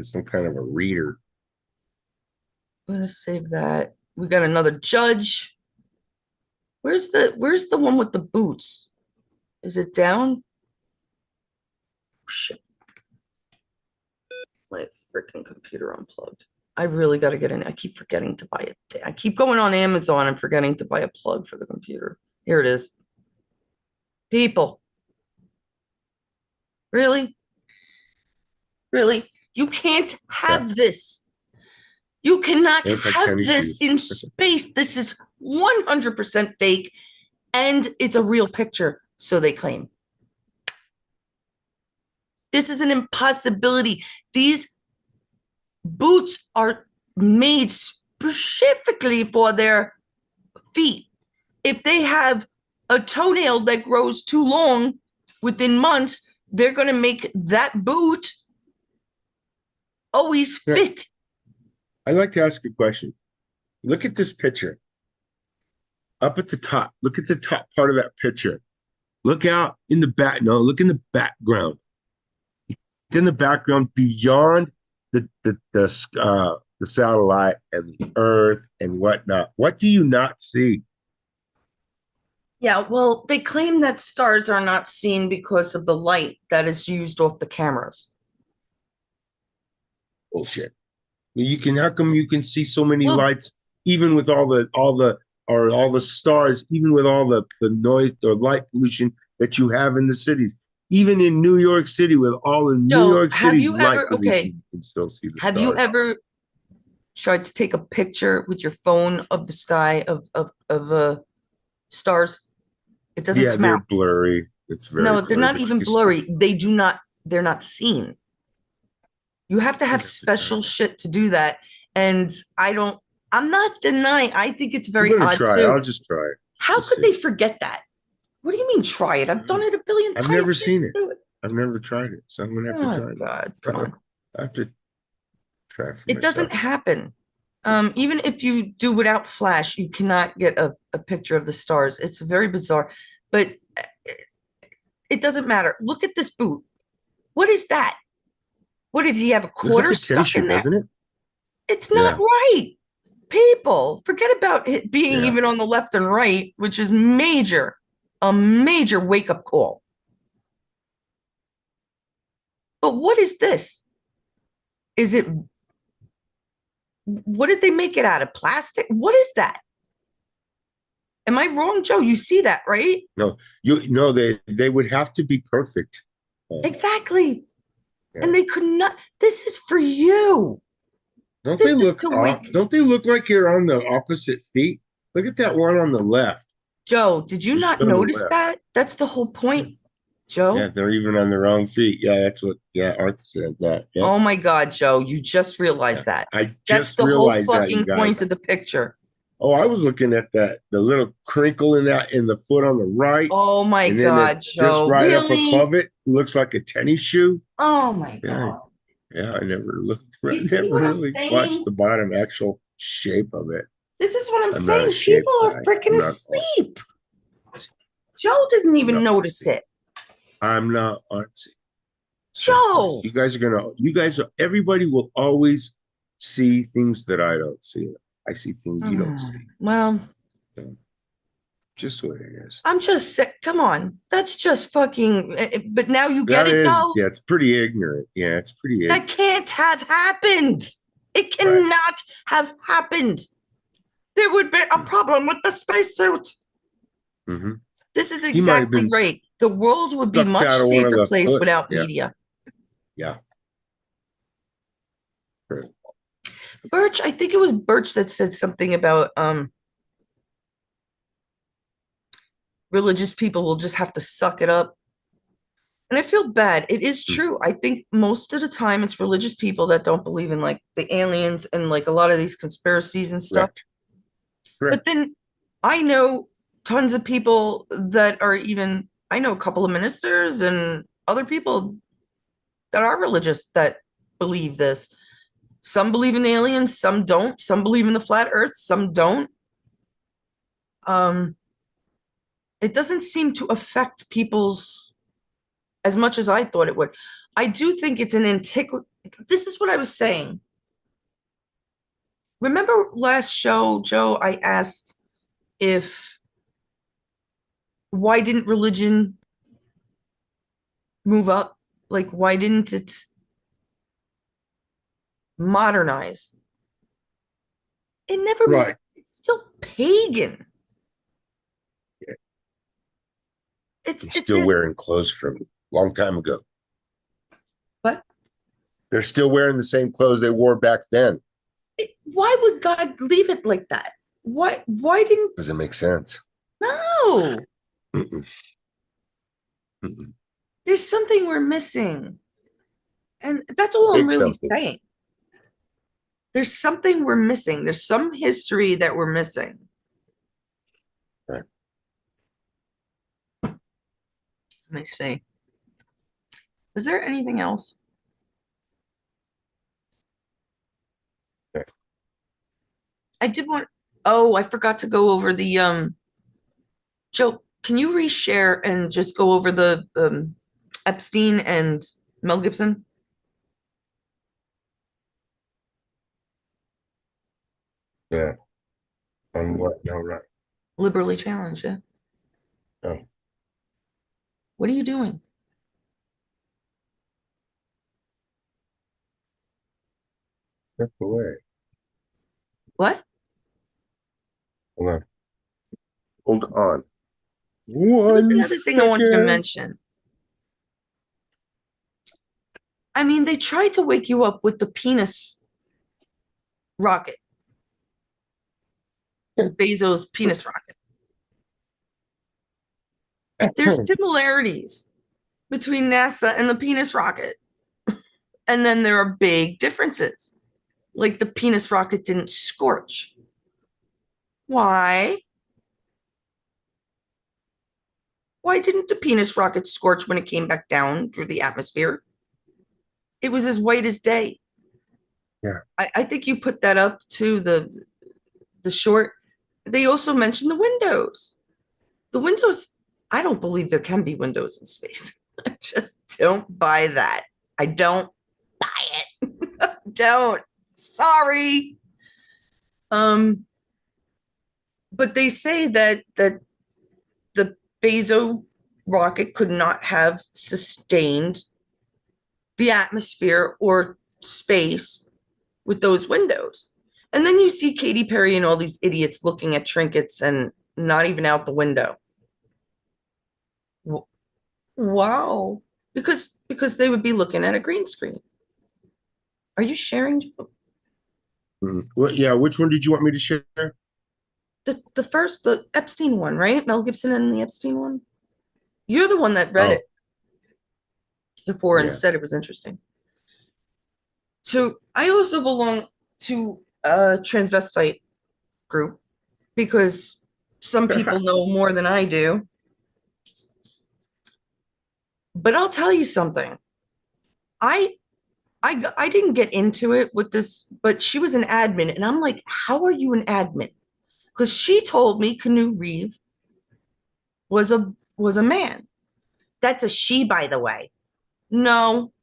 some kind of a reader. I'm gonna save that. We got another judge. Where's the one with the boots? Is it down? Shit. My freaking computer unplugged. I really got to get in. I keep forgetting to buy it. I keep going on Amazon and forgetting to buy a plug for the computer. Here it is. People. Really? Really? You can't have this. You cannot have this in space. This is 100% fake, and it's a real picture, so they claim. This is an impossibility. These boots are made specifically for their feet. If they have a toenail that grows too long within months, they're going to make that boot always fit. I'd like to ask a question. Look at this picture. up at the top. Look at the top part of that picture. Look out in the back. No, look in the background. Look in the background beyond the satellite and the Earth and whatnot. What do you not see? Yeah, well, they claim that stars are not seen because of the light that is used off the cameras. Bullshit. You can. How come you can see so many Well, lights, even with all the stars, even with all the noise or light pollution that you have in the cities? Even in New York City, with all the New Joe, York have City's you light ever, pollution, okay, you can still see the have stars. you ever tried to take a picture with your phone of the sky of stars? It doesn't Yeah, come they're out. blurry. It's very No, they're blurry, not but you even can still blurry. see. They're not seen. You have to I'd have have to try special it. shit to do that. And I'm not denying, I think it's I'm very gonna odd try it. too. I'll just try it. How Just could see. they forget that? What do you mean try it? I've done it a billion I've times. never seen it. Do it. I've never tried it, so I'm gonna have to Oh try it. God, come on. I have to try it for It doesn't myself. happen. Even if you do without flash, you cannot get a picture of the stars. It's very bizarre, but it doesn't matter. Look at this boot. What is that? What did he have a Looks like quarter a tennis stuck shoe, in there? doesn't it? It's not Yeah, right. People, forget about it being yeah. even on the left and right, which is a major wake up call. But what is this? Is it, what did they make it out of? Plastic? What is that? Am I wrong, Joe? You see that, right? No, they would have to be perfect. Exactly. Yeah. And they could not, this is for you. Don't This they is look to off? wake. Don't they look like you're on the opposite feet? Look at that one on the left. Joe, did you Just not on the notice left. that? That's the whole point, Yeah, Joe. they're even on the wrong feet. Yeah, that's what. Yeah, Arthur said that. Yeah, Oh my God, Joe, you just yeah. realized that. I That's just the whole realized that, you fucking point guys. of the picture. Oh, I was looking at the little crinkle in the foot on the right, Oh my and then God, just Joe. right up Really? above it looks like a tennis shoe. Oh my Yeah, God. yeah. I never looked. I You see never what I'm really watched saying? the bottom actual shape of it. This is what I'm I'm not a saying. shape People are guy. freaking I'm not. asleep. Joe doesn't I'm even not notice artsy. it. I'm not artsy. So Joe. you guys are. Everybody will always see things that I don't see. I see things you don't see. Well, So, just what it is. I'm just sick. Come on. That's just fucking, but now you get That it, is, Joe? yeah, it's pretty ignorant. Yeah, it's pretty That ignorant. can't have happened. It Right. cannot have happened. There would be a problem with the spacesuit. Mm-hmm. This is He might have exactly been right. The world would be sucked much out of one of safer the place foot. without Yeah, media. yeah. Right. Birch, I think it was Birch that said something about religious people will just have to suck it up. And I feel bad. It is true. I think most of the time it's religious people that don't believe in like the aliens and like a lot of these conspiracies and stuff. Correct. But Correct. then I know tons of people that are even, I know a couple of ministers and other people that are religious that believe this. Some believe in aliens, some don't. Some believe in the flat earth, some don't. It doesn't seem to affect people's as much as I thought it would. I do think it's an antiquity. This is what I was saying. Remember last show, Joe, I asked if why didn't religion move up? Like, why didn't it modernize? It never, Right. it's still pagan. Yeah. It's He's still wearing clothes from a long time ago. what? They're still wearing the same clothes they wore back then. Why would God leave it like that? Why didn't, Doesn't make sense. no, Mm-mm. Mm-mm. there's something we're missing. And that's all I'm Big really something. saying. There's something we're missing. There's some history that we're missing. Right. Let me see. Was there anything else? Okay. I did want, oh, I forgot to go over the Joe, can you reshare and just go over the Epstein and Mel Gibson? Yeah. On what? No, right. Liberally challenged, yeah. Oh, What are you doing? step away. What? Hold on. Hold on. There was 1 another thing I wanted to second. mention. I mean, they tried to wake you up with the penis rocket, the Bezos penis rocket. There's similarities between NASA and the penis rocket. And then there are big differences. Like the penis rocket didn't scorch. Why? Why didn't the penis rocket scorch when it came back down through the atmosphere? It was as white as day. Yeah. I think you put that up to the short. They also mentioned the windows. The windows, I don't believe there can be windows in space. I just don't buy that. I don't buy it. Don't. Sorry. But they say that the Bezos rocket could not have sustained the atmosphere or space with those windows. And then you see Katy Perry and all these idiots looking at trinkets and not even out the window. Wow. Because they would be looking at a green screen. Are you sharing? Well, yeah, which one did you want me to share? The first, the Epstein one, right? Mel Gibson and the Epstein one. You're the one that read Oh, it before and yeah. said it was interesting. So I also belong to a transvestite group because some people know more than I do. But I'll tell you something. I didn't get into it with this, but she was an admin, and I'm like, how are you an admin? Because she told me Canoe Reeve was a man. That's a she, by the way. No,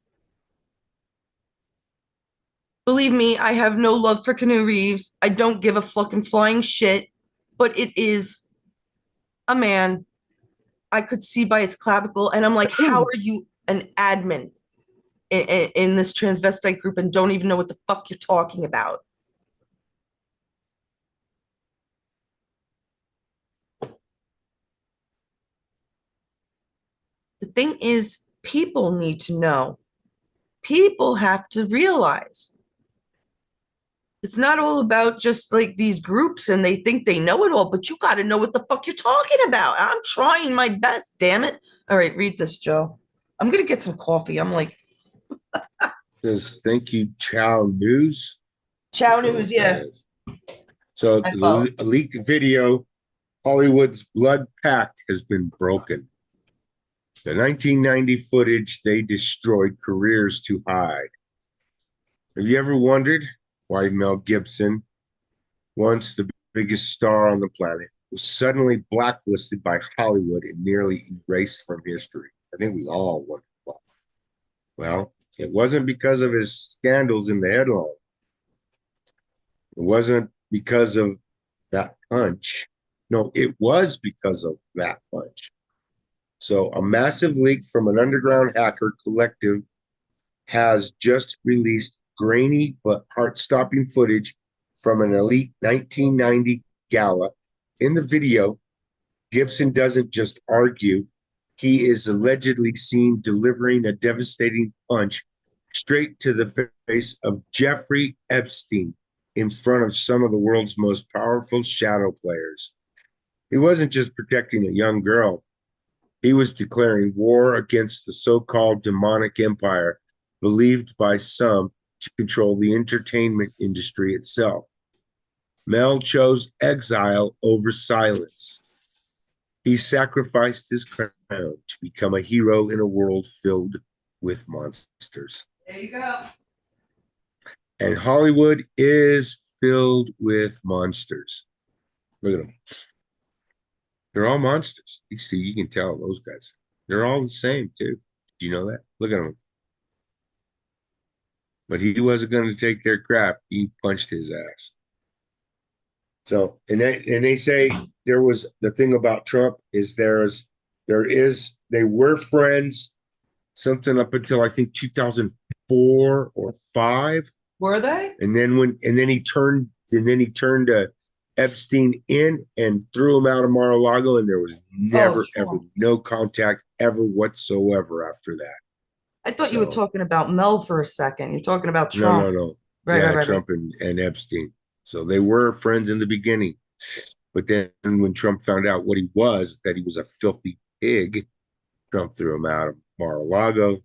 believe me, I have no love for Canoe Reeves. I don't give a fucking flying shit, but it is a man. I could see by its clavicle, and I'm like, how are you an admin in this transvestite group and don't even know what the fuck you're talking about? The thing is, people need to know. People have to realize it's not all about just like these groups and they think they know it all, but you got to know what the fuck you're talking about. I'm trying my best, damn it. All right, read this, Joe. I'm going to get some coffee. I'm like, Says thank you, Chow News. Chow News, yeah. So the leaked video, Hollywood's blood pact has been broken. The 1990 footage they destroyed careers to hide. Have you ever wondered why Mel Gibson, once the biggest star on the planet, was suddenly blacklisted by Hollywood and nearly erased from history? I think we all wonder why. Well, it wasn't because of his scandals in the headline. It wasn't because of that punch. No, it was because of that punch. So a massive leak from an underground hacker collective has just released grainy but heart-stopping footage from an elite 1990 gala. In the video, Gibson doesn't just argue. He is allegedly seen delivering a devastating punch straight to the face of Jeffrey Epstein in front of some of the world's most powerful shadow players. He wasn't just protecting a young girl. He was declaring war against the so-called demonic empire believed by some to control the entertainment industry itself. Mel chose exile over silence. He sacrificed his crown to become a hero in a world filled with monsters. There you go. And Hollywood is filled with monsters. Look at them. They're all monsters. You can tell those guys. They're all the same, too. Do you know that? Look at them. But he wasn't going to take their crap. He punched his ass. So, and they say there was the thing about Trump is they were friends something up until I think 2004 or 5. Were they? And then he turned Epstein in and threw him out of Mar-a-Lago, and there was never ever no contact ever whatsoever after that. I thought you were talking about Mel for a second. You're talking about Trump. No. Right. Trump and Epstein. So they were friends in the beginning. But then when Trump found out what he was, that he was a filthy pig, Trump threw him out of Mar-a-Lago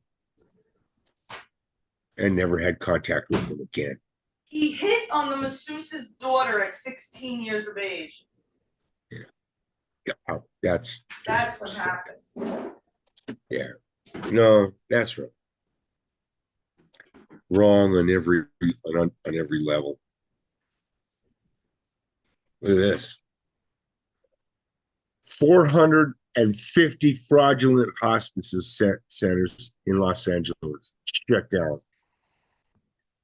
and never had contact with him again. He hit on the masseuse's daughter at 16 years of age. Yeah, that's what happened. Yeah. No, that's right. Wrong on every level. Look at this. 450 fraudulent hospices centers in Los Angeles shut down.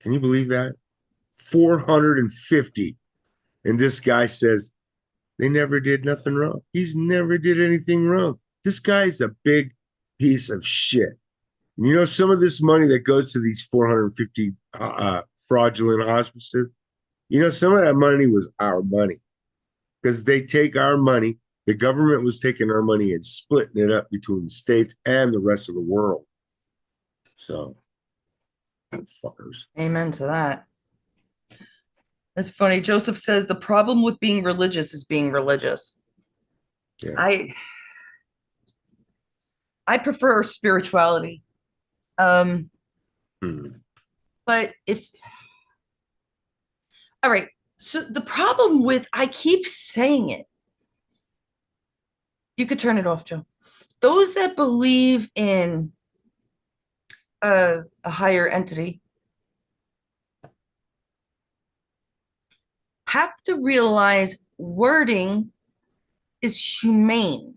Can you believe that? 450. And this guy says they never did nothing wrong. He's never did anything wrong. This guy's a big piece of shit. And you know, some of this money that goes to these 450 fraudulent hospices, you know, some of that money was our money because they take our money. The government was taking our money and splitting it up between the states and the rest of the world. So, fuckers. Amen to that. That's funny. Joseph says the problem with being religious is being religious. Yeah. I prefer spirituality. But all right. So the problem with, I keep saying it. You could turn it off, Joe. Those that believe in a higher entity have to realize wording is humane.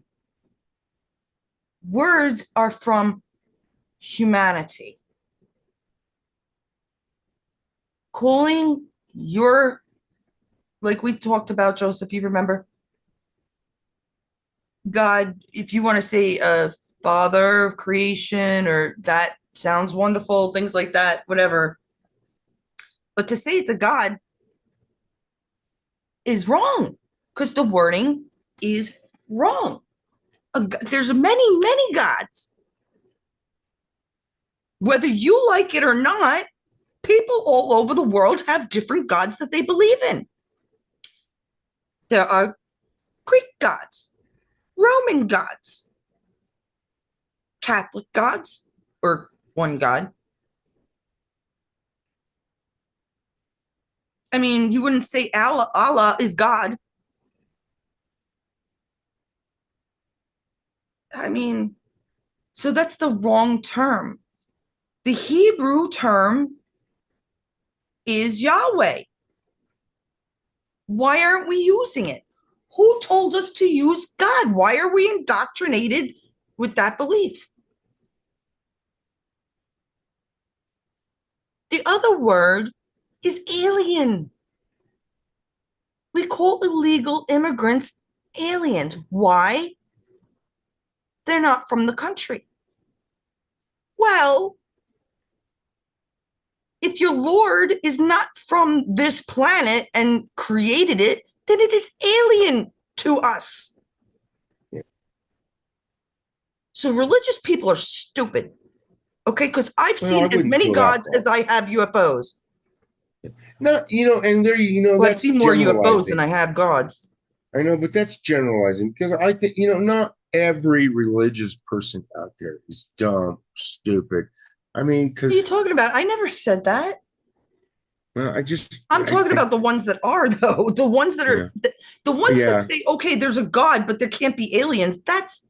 Words are from humanity. Calling your, like we talked about, Joseph, you remember? God, if you want to say a father of creation, or that sounds wonderful, things like that, whatever. But to say it's a God is wrong because the wording is wrong. There's many gods. Whether you like it or not, people all over the world have different gods that they believe in. There are Greek gods, Roman gods, Catholic gods, or one God. I mean, you wouldn't say Allah is God. I mean, so that's the wrong term. The Hebrew term is Yahweh. Why aren't we using it? Who told us to use God? Why are we indoctrinated with that belief? The other word is alien. We call illegal immigrants aliens. Why? They're not from the country. Well, if your Lord is not from this planet and created it, then it is alien to us. So religious people are stupid. Okay, because I've seen as many gods as I have UFOs. No, you know, and there, you know, Well, I've that's seen more UFOs than I have gods. I know, but that's generalizing because I think, you know, not every religious person out there is dumb, stupid. I mean, because what are you talking about? I never said that. Well, I'm talking about the ones that are, though. The ones that are the ones that say, okay, there's a God, but there can't be aliens. That's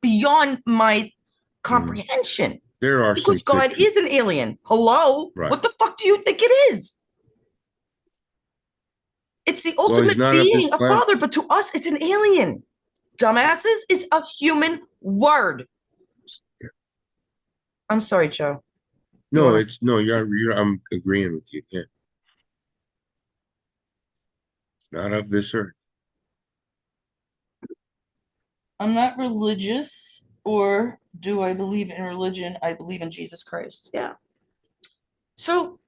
beyond my comprehension. There are because God is an alien. Hello? Right. What the fuck do you think it is? It's the ultimate being, a father, but to us, it's an alien. dumbasses is a human word. I'm sorry, Joe. No, it's no, you're I'm agreeing with you. Yeah. It's not of this earth. I'm not religious, or do I believe in religion? I believe in Jesus Christ. Yeah. So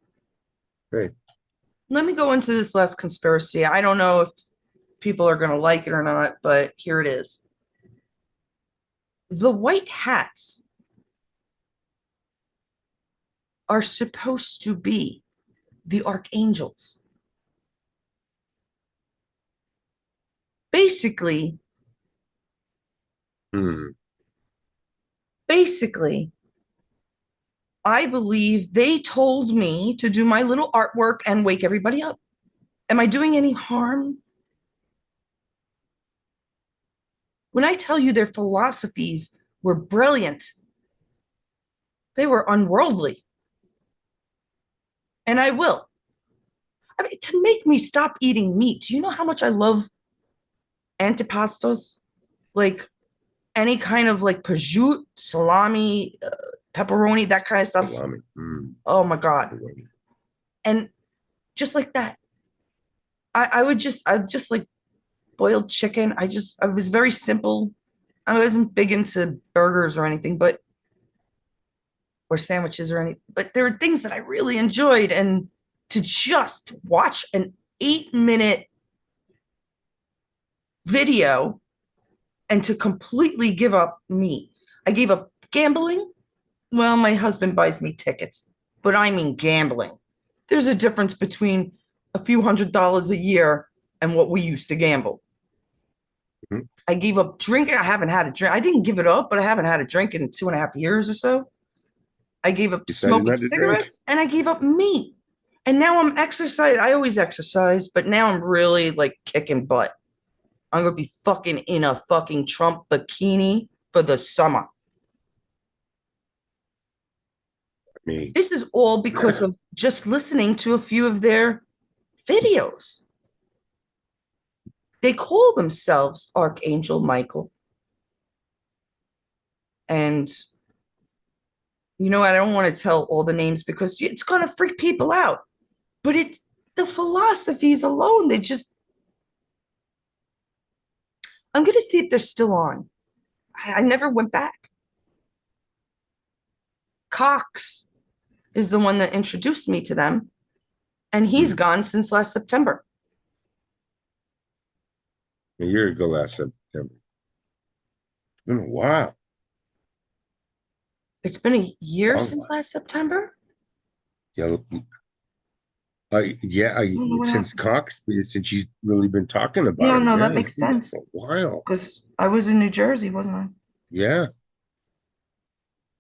Right. let me go into this last conspiracy. I don't know if people are going to like it or not, but here it is. The white hats are supposed to be the archangels. Basically, I believe they told me to do my little artwork and wake everybody up. Am I doing any harm? When I tell you their philosophies were brilliant, they were unworldly. And I will. I mean, to make me stop eating meat, do you know how much I love antipastos? Like any kind of like prosciutto, salami, pepperoni, that kind of stuff. Salami. Oh my God. And just like that, I just like boiled chicken. I was very simple. I wasn't big into burgers or anything, or sandwiches or anything, but there are things that I really enjoyed. And to just watch an 8-minute video and to completely give up meat. I gave up gambling. Well, my husband buys me tickets, but I mean gambling. There's a difference between a few $100s a year and what we used to gamble. I gave up drinking. I haven't had a drink. I didn't give it up, but I haven't had a drink in 2.5 years or so. I gave up smoking cigarettes and I gave up meat. And now I'm exercising. I always exercise, but now I'm really like kicking butt. I'm going to be fucking in a fucking Trump bikini for the summer. This is all because of just listening to a few of their videos. They call themselves Archangel Michael. And, you know, I don't want to tell all the names because it's going to freak people out. But the philosophies alone, I'm going to see if they're still on. I never went back. Cox is the one that introduced me to them. And he's gone since last September. A year ago last September. It's been a while. It's been a year since last September? Yeah. Since Cox, since she's really been talking about it. Yeah, no, that makes sense. A while. Because I was in New Jersey, wasn't I? Yeah.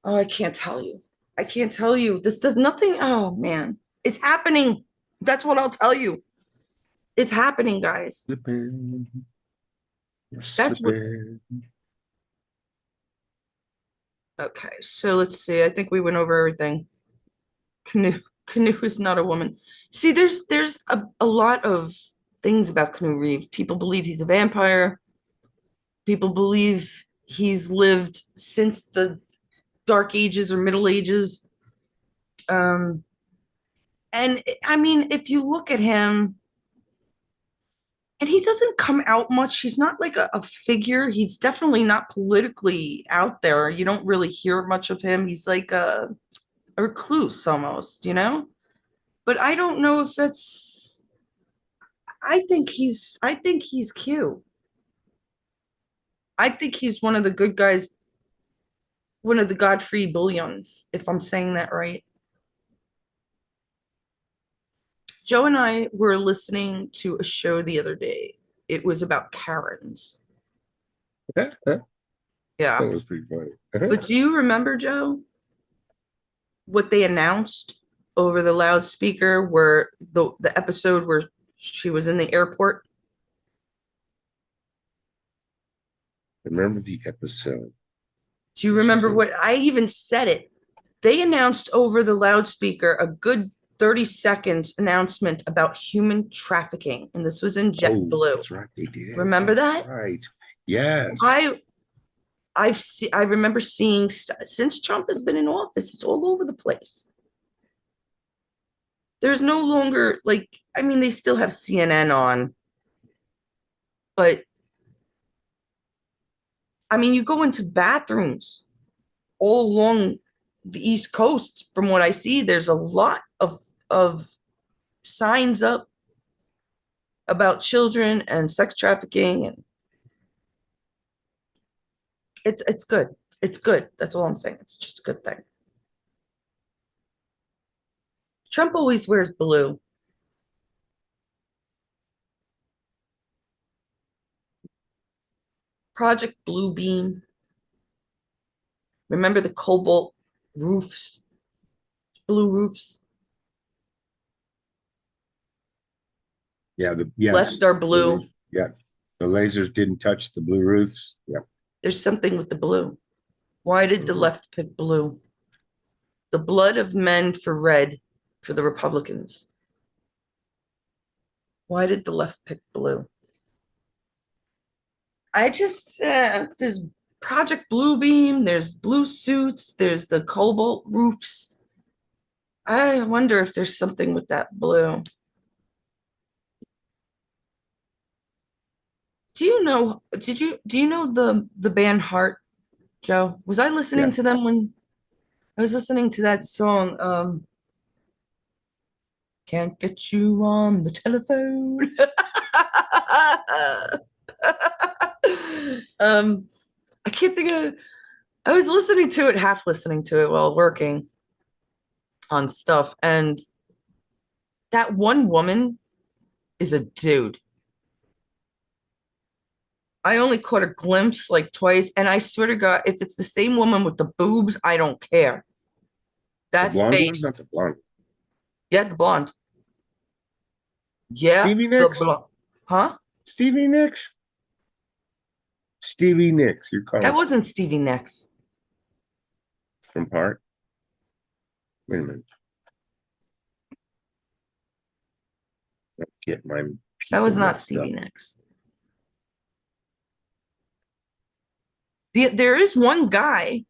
Oh, I can't tell you. I can't tell you. This does nothing. Oh, man. It's happening. That's what I'll tell you. It's happening, guys. Slipping. You're That's slipping. Okay, so let's see. I think we went over everything. Canoe is not a woman. See, there's a lot of things about Canoe Reeves. People believe he's a vampire. People believe he's lived since the Dark Ages or Middle Ages. And I mean, if you look at him, and he doesn't come out much. He's not like a figure. He's definitely not politically out there. You don't really hear much of him. He's like a recluse almost, you know? But I don't know if that's, I think he's cute. I think he's one of the good guys, one of the Godfrey Bullions, if I'm saying that right. Joe and I were listening to a show the other day. It was about Karens. Yeah. That was pretty funny. But do you remember, Joe, what they announced over the loudspeaker where the episode where she was in the airport? I remember the episode. Do you remember what I even said it? They announced over the loudspeaker a good 30 seconds announcement about human trafficking, and this was in JetBlue. That's right, they did. Remember that? Right. Yes. I remember seeing since Trump has been in office, it's all over the place. There's no longer like, I mean, they still have CNN on, but I mean, you go into bathrooms all along the East Coast, from what I see, there's a lot of signs up about children and sex trafficking, and it's good. It's good. That's all I'm saying. It's just a good thing. Trump always wears blue. Project Bluebeam. Remember the cobalt roofs, blue roofs? Yeah, yes. Left are blue. Yeah. The lasers didn't touch the blue roofs. Yeah. There's something with the blue. Why did the left pick blue? The blood of men for red for the Republicans. Why did the left pick blue? I just, there's Project Bluebeam, there's blue suits, there's the cobalt roofs. I wonder if there's something with that blue. Do you know the band Heart, Joe? Was I listening to them when I was listening to that song? Can't get you on the telephone. I can't think of, I was listening to it, half listening to it while working on stuff, and that one woman is a dude. I only caught a glimpse like twice, and I swear to God, if it's the same woman with the boobs, I don't care. That the blonde face. One? Not the blonde. Yeah, the blonde. Yeah. Stevie Nicks? Huh? Stevie Nicks? Stevie Nicks, you're calling. That wasn't Stevie Nicks. From Heart? Wait a minute. Let's get my. That was not Stevie Nicks. There is one guy,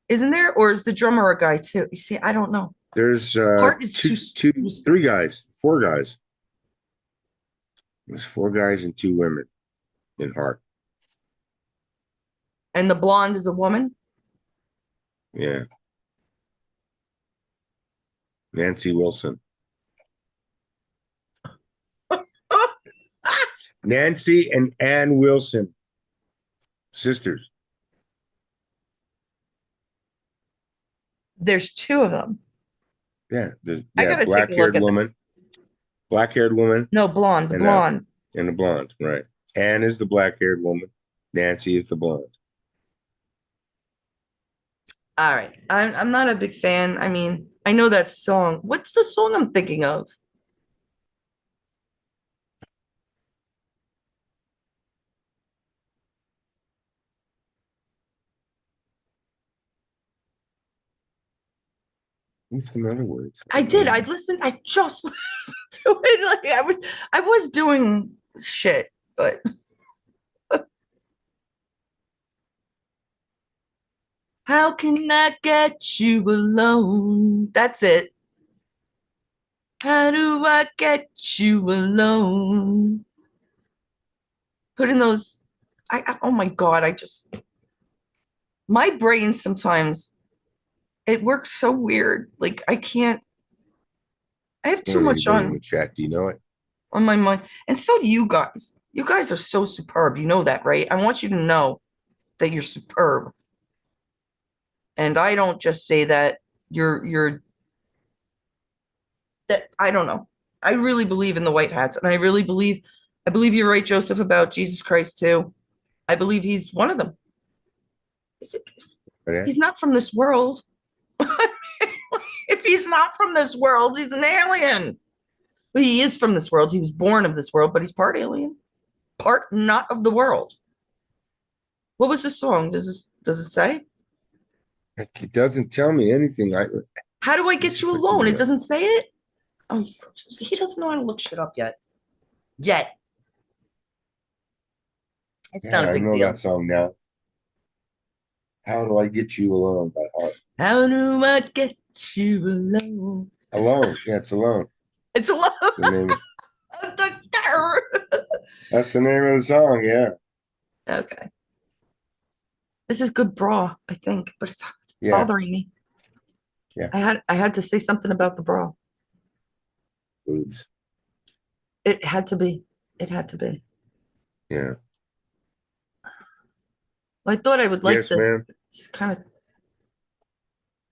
isn't there? Or is the drummer a guy too? You see, I don't know. There's three guys, four guys. There's four guys and two women in Heart. And the blonde is a woman? Yeah. Nancy Wilson. Nancy and Ann Wilson. Sisters. There's two of them. Yeah. I gotta black-haired woman. Black-haired woman. No, blonde. The blonde. And the blonde, right. Ann is the black-haired woman. Nancy is the blonde. All right. I'm not a big fan. I mean, I know that song. What's the song I'm thinking of? Some other words. I did. I just listened to it. Like I was doing shit, but how can I get you alone? That's it. How do I get you alone? Put in those. Oh my God. My brain sometimes, it works so weird. Like I have too much on the chat. Do you know it? On my mind. And so do you guys. You guys are so superb. You know that, right? I want you to know that you're superb. And I don't just say that you're that I don't know. I really believe in the white hats, and I believe you're right, Joseph, about Jesus Christ too. I believe he's one of them. He's not from this world. If he's not from this world, he's an alien. But he is from this world. He was born of this world, but he's part alien, part not of the world. What was the song? Does it say? It doesn't tell me anything. How do I get you alone? It doesn't say it. Oh, he doesn't know how to look shit up yet. It's Yeah, not a I big know deal. that song now. How do I get you alone by heart? How do I get you alone? Alone. Yeah, it's alone. It's alone. The name of, Of the terror. that's the name of the song. Yeah. Okay. This is good bra, I think, but it's Yeah. bothering me. Yeah. I had to say something about the bra. Boobs. It had to be. It had to be. Yeah. I thought I would like Yes, this. ma'am. It's kind of.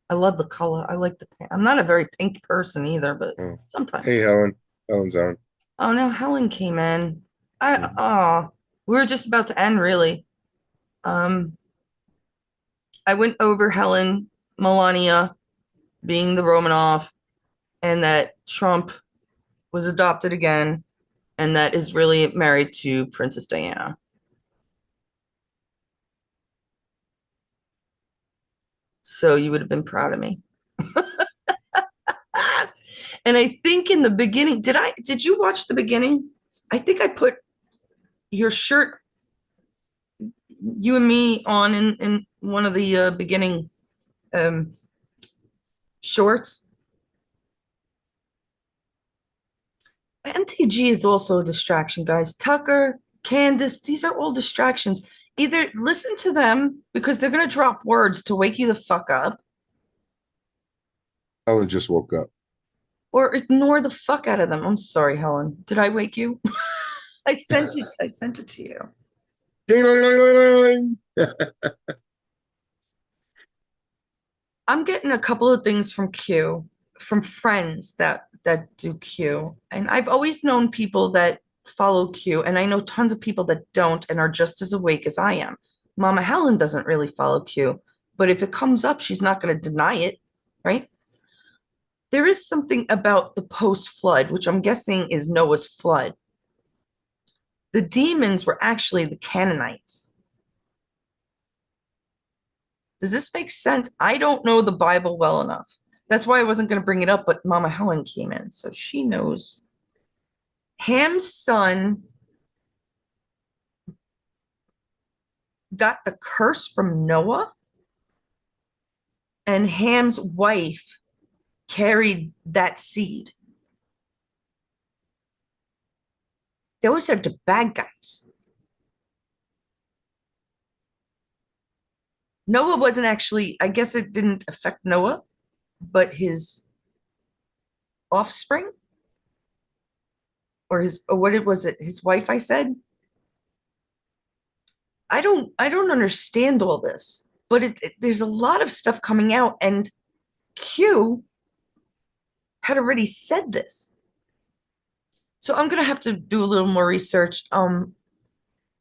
I love the color. I like the pink. I'm not a very pink person either, but Oh. sometimes. Hey, Helen. Helen's on. Oh, now Helen came in. Mhm. We were just about to end, really. Um, I went over Helen, Melania being the Romanov, and that Trump was adopted again, and that is really married to Princess Diana. So you would have been proud of me. And I think in the beginning, did you watch the beginning? I think I put your shirt, you and me, on in one of the beginning shorts. MTG is also a distraction, guys. Tucker, Candace, these are all distractions. Either listen to them because they're going to drop words to wake you the fuck up, Helen just woke up. or ignore the fuck out of them. I'm sorry, Helen. Did I wake you? I sent it to you. Ding-a-ling-ling-ling-ling. I'm getting a couple of things from Q, from friends that do Q. And I've always known people that follow Q, and I know tons of people that don't and are just as awake as I am. Mama Helen doesn't really follow Q, but if it comes up, she's not going to deny it, right? There is something about the post-flood, which I'm guessing is Noah's flood. The demons were actually the Canaanites. Does this make sense? I don't know the Bible well enough. That's why I wasn't going to bring it up, but Mama Helen came in, so she knows. Ham's son got the curse from Noah, and Ham's wife carried that seed. Those are the bad guys. Noah wasn't actually, I guess it didn't affect Noah, but his offspring, or what was it, his wife, I said? I don't understand all this, but there's a lot of stuff coming out, and Q had already said this. So I'm gonna have to do a little more research.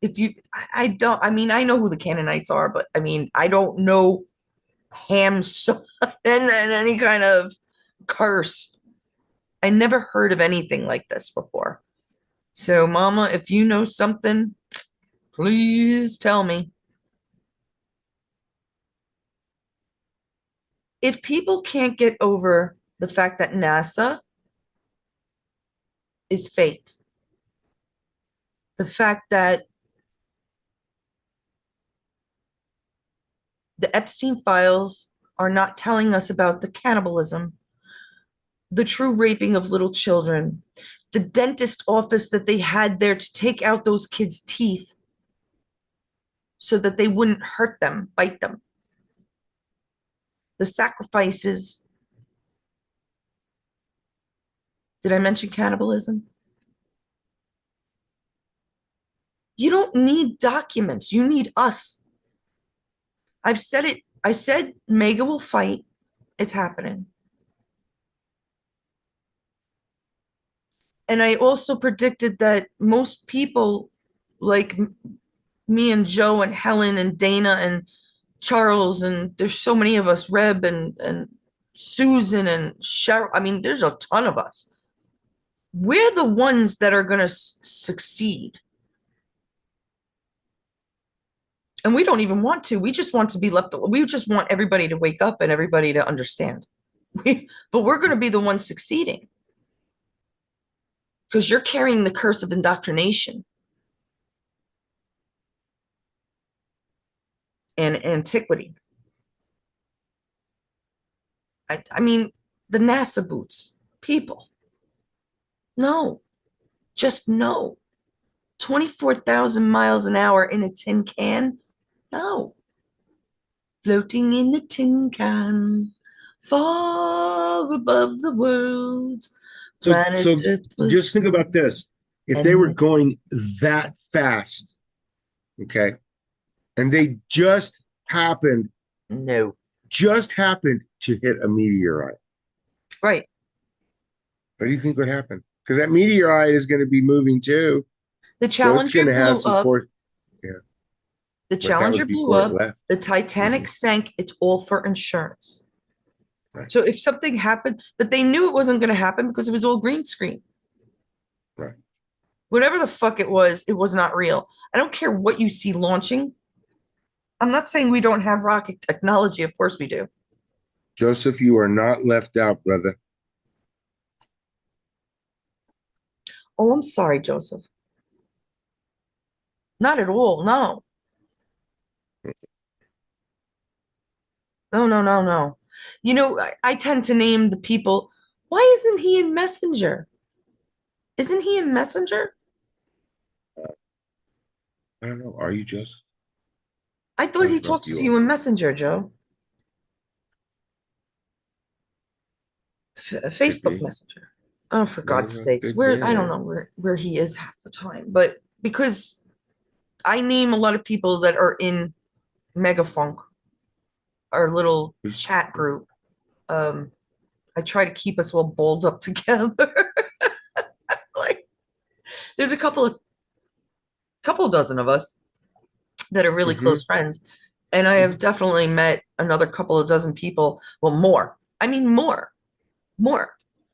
If you, I don't, I mean, I know who the Canaanites are, but I mean, I don't know Ham's son and any kind of curse. I never heard of anything like this before. So, Mama, if you know something, please tell me. If people can't get over the fact that NASA is fake, the fact that the Epstein files are not telling us about the cannibalism, the true raping of little children, the dentist office that they had there to take out those kids' teeth so that they wouldn't hurt them, bite them, the sacrifices. Did I mention cannibalism? You don't need documents. You need us. I've said it. I said Mega will fight. It's happening. And I also predicted that most people like me and Joe and Helen and Dana and Charles, and there's so many of us, Reb and Susan and Cheryl. I mean, there's a ton of us. We're the ones that are going to succeed. And we don't even want to. We just want to be left alone. We just want everybody to wake up and everybody to understand. But we're going to be the ones succeeding. Because you're carrying the curse of indoctrination. and antiquity. I mean, the NASA boots, people. No, just no. 24,000 miles an hour in a tin can? No. Floating in a tin can, far above the world. So Planet Earth was just think about this. If they were going that fast, okay, and they just happened to hit a meteorite. Right. What do you think would happen? Because that meteorite is going to be moving too. The So it's Challenger going to have blew some up. force. Yeah. The But that was Challenger blew before it up. left. The Titanic sank. It's all for insurance. Right. So if something happened, but they knew it wasn't going to happen because it was all green screen. Right. Whatever the fuck it was not real. I don't care what you see launching. I'm not saying we don't have rocket technology. Of course we do. Joseph, you are not left out, brother. Oh, I'm sorry, Joseph. Not at all. No. No. You know, I tend to name the people. Why isn't he in Messenger? Isn't he in Messenger? I don't know. Are you, Joseph? I thought he talks to you in Messenger, Joe. Facebook Messenger. Oh, for God's sakes. I don't know where he is half the time. But because I name a lot of people that are in Megafunk, our little chat group. I try to keep us all balled up together. Like, there's a couple dozen of us that are really close friends, and I have definitely met another couple of dozen people. Well, more. I mean, more.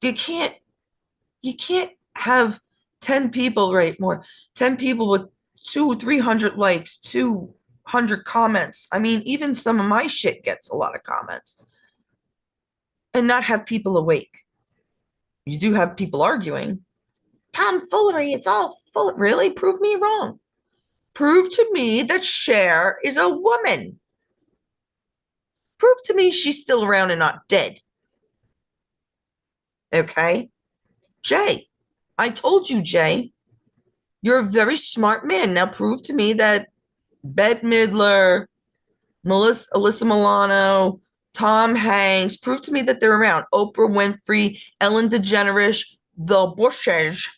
You can't have 10 people, right? More 10 people with 300 likes, 200 comments. I mean, even some of my shit gets a lot of comments, and not have people awake. You do have people arguing. Tomfoolery, it's all full. Really? Prove me wrong. Prove to me that Cher is a woman. Prove to me she's still around and not dead. Okay? Jay, I told you, Jay, you're a very smart man. Now prove to me that Bette Midler, Alyssa Milano, Tom Hanks, prove to me that they're around. Oprah Winfrey, Ellen DeGeneres, the Bushes.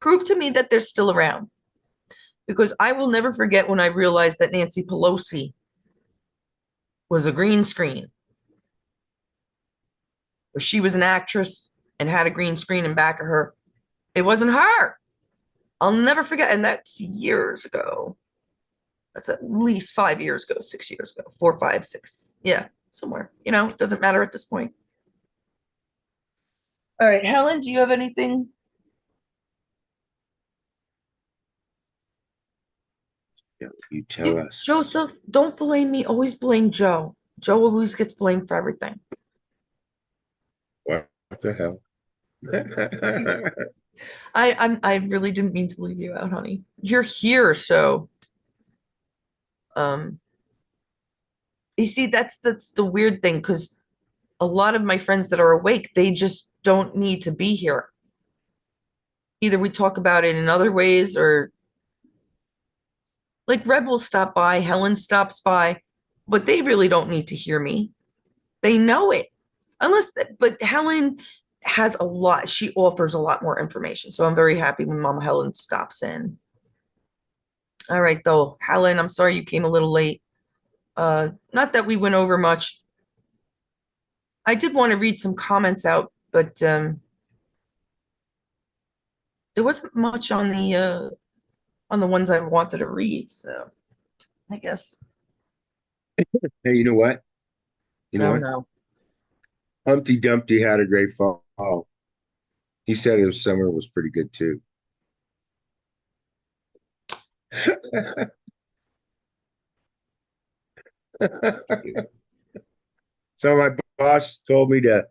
Prove to me that they're still around. Because I will never forget when I realized that Nancy Pelosi was a green screen. Or she was an actress and had a green screen in back of her. It wasn't her. I'll never forget. And that's years ago. That's at least 5 years ago, 6 years ago, 4, 5, 6. Yeah, somewhere. You know, it doesn't matter at this point. All right, Helen, do you have anything? You tell us. Joseph, don't blame me. Always blame Joe. Joe always gets blamed for everything. What the hell? I really didn't mean to leave you out, honey. You're here, so you see, that's the weird thing, because a lot of my friends that are awake, they just don't need to be here. Either we talk about it in other ways, or like Red will stop by, Helen stops by, but they really don't need to hear me. They know it. But Helen has a lot, she offers a lot more information. So I'm very happy when Mama Helen stops in. All right, though, Helen, I'm sorry you came a little late. Not that we went over much. I did want to read some comments out, but there wasn't much on the ones I wanted to read, so I guess. Hey, you know what? No. Humpty Dumpty had a great fall. He said his summer was pretty good too. So my boss told me to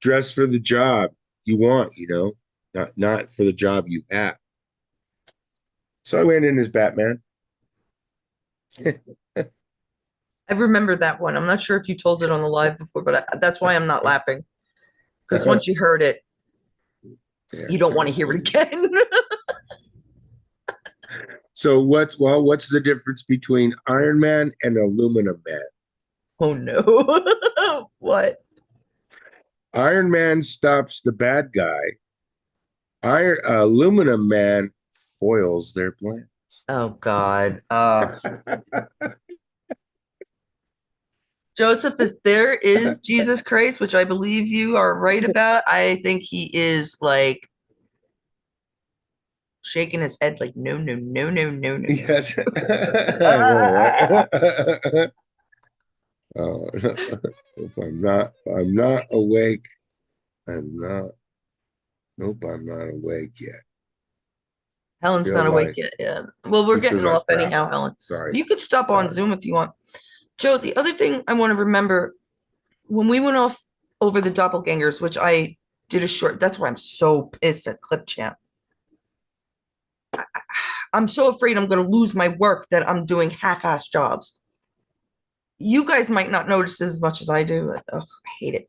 dress for the job you want, not for the job you have. So I went in as Batman. I remember that one. I'm not sure if you told it on the live before, but that's why I'm not laughing. Because once you heard it, you don't want to hear it again. So what's the difference between Iron Man and Aluminum Man? Oh no. What? Iron Man stops the bad guy. Aluminum Man foils their plan. Oh God. Joseph, if there is Jesus Christ, which I believe you are right about, I think he is like shaking his head like, no, no, no, no, no, no. Yes. Oh, if I'm not awake. Nope, I'm not awake yet. Helen's Feel not awake like- yet. Yeah. Well, we're This feels getting like off crap. anyhow, Helen. Sorry. You could stop on Sorry. Zoom if you want. Joe, the other thing I want to remember when we went off over the doppelgangers, which I did a short, that's why I'm so pissed at Clip Champ. I'm so afraid I'm going to lose my work that I'm doing half-ass jobs. You guys might not notice as much as I do. Ugh, I hate it.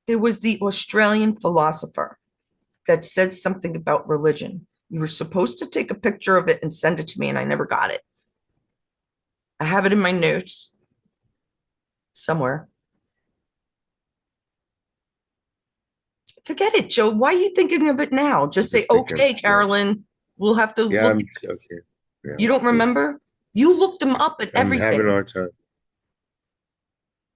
There was the Australian philosopher that said something about religion. You were supposed to take a picture of it and send it to me, and I never got it. I have it in my notes somewhere. Forget it, Joe. Why are you thinking of it now? Just say, thinking, okay, yeah. Carolyn, we'll have to Yeah, look. I'm okay. Yeah, You don't remember? You looked him up at I'm having a everything. hard time.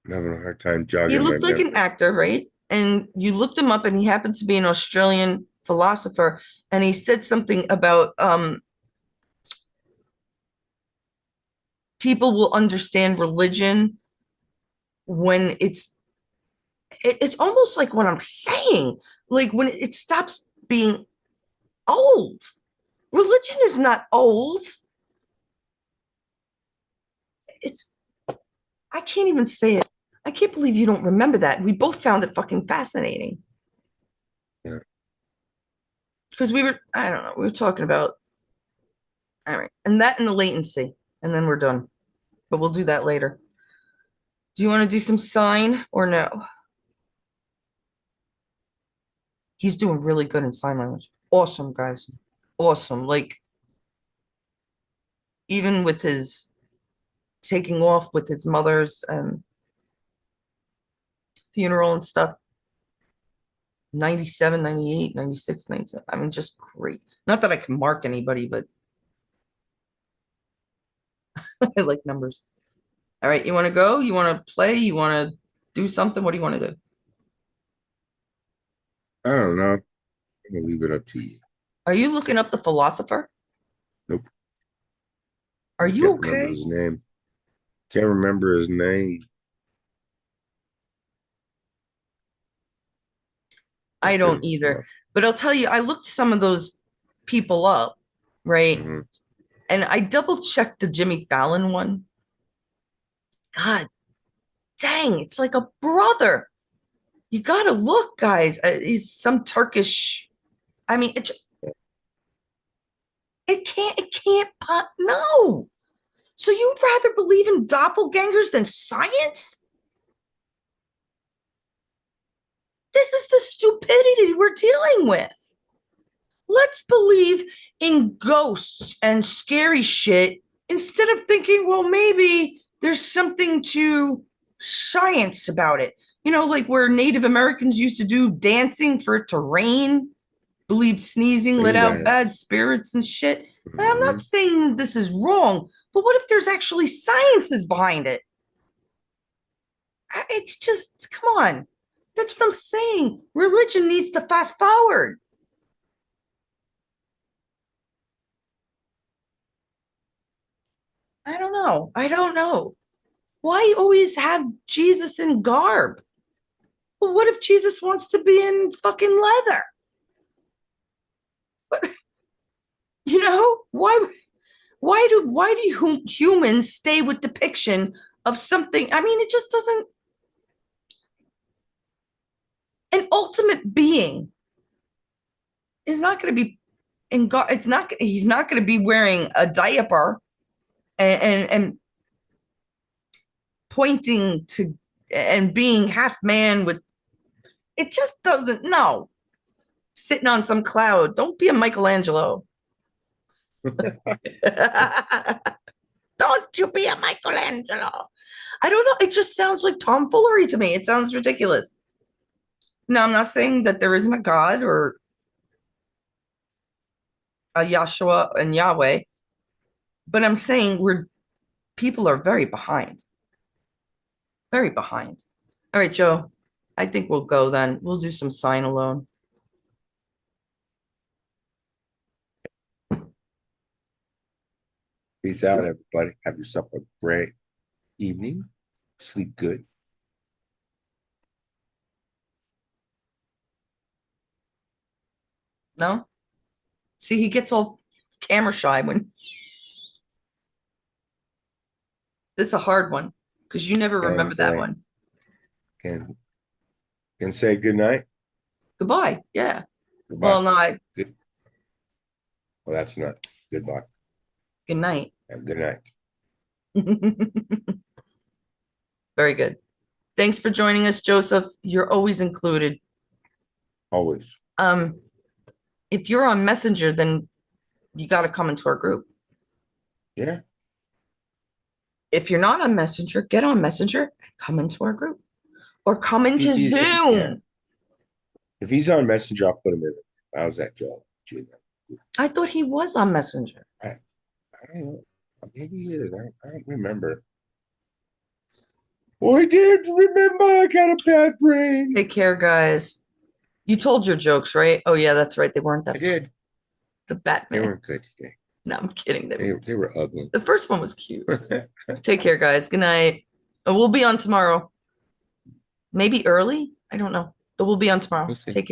I'm having a hard time jogging He my looked like memory. an actor, right? And you looked him up, and he happened to be an Australian philosopher, and he said something about people will understand religion when it's almost like what I'm saying, like when it stops being old. Religion is not old. It's, I can't even say it. I can't believe you don't remember that. We both found it fucking fascinating. Yeah. Because I don't know, we were talking about, all right, and that and the latency, and then we're done. But we'll do that later. Do you want to do some sign or no? He's doing really good in sign language. Awesome, guys. Awesome. Like, even with his taking off with his mother's funeral and stuff, 97, 98, 96, 97. I mean, just great. Not that I can mark anybody, but I like numbers. All right, you want to go? You want to play? You want to do something? What do you want to do? I don't know. I'm gonna leave it up to you. Are you looking up the philosopher? Nope. Are I you can't remember okay? his name. Can't remember his name. I don't either. But I'll tell you, I looked some of those people up, right? Mm-hmm. And I double checked the Jimmy Fallon one. God dang, it's like a brother. You gotta look, guys. He's some Turkish. I mean, it can't pop. No. So you'd rather believe in doppelgangers than science? This is the stupidity we're dealing with. Let's believe in ghosts and scary shit instead of thinking, well, maybe there's something to science about it. You know, like where Native Americans used to do dancing for it to rain, believe sneezing let out bad spirits and shit. Mm-hmm. I'm not saying this is wrong, but what if there's actually sciences behind it? It's just, come on. That's what I'm saying. Religion needs to fast forward. I don't know. I don't know. Why always have Jesus in garb? Well, what if Jesus wants to be in fucking leather? But, you know, why do humans stay with depiction of something? I mean, it just doesn't. An ultimate being is not going to be And God, he's not going to be wearing a diaper and pointing to and being half man with, it just doesn't, no. Sitting on some cloud. Don't be a Michelangelo. Don't you be a Michelangelo. I don't know. It just sounds like tomfoolery to me. It sounds ridiculous. Now, I'm not saying that there isn't a God or a Yahshua and Yahweh, but I'm saying people are very behind. Very behind. All right, Joe. I think we'll go then. We'll do some sign alone. Peace out, everybody. Have yourself a great evening. Sleep good. No? See, he gets all camera shy when it's a hard one because you never remember that one. Can say good night. Goodbye. Yeah. Goodbye. Well, no, Good. Well, that's not goodbye. Good night. Have a good night. Very good. Thanks for joining us, Joseph. You're always included. Always. If you're on Messenger, then you got to come into our group. Yeah. If you're not on Messenger, get on Messenger, come into our group, or come into Zoom. If he's on Messenger, I'll put him in. How's that, Joe? I thought he was on Messenger. I don't know. Maybe he is. I don't remember. Oh, I did remember. I got a bad brain. Take care, guys. You told your jokes, right? Oh, yeah, that's right. They weren't that funny. I did. The Batman. They weren't good today. No, I'm kidding. They were ugly. The first one was cute. Take care, guys. Good night. We'll be on tomorrow. Maybe early. I don't know. But we'll be on tomorrow. We'll see. Take care.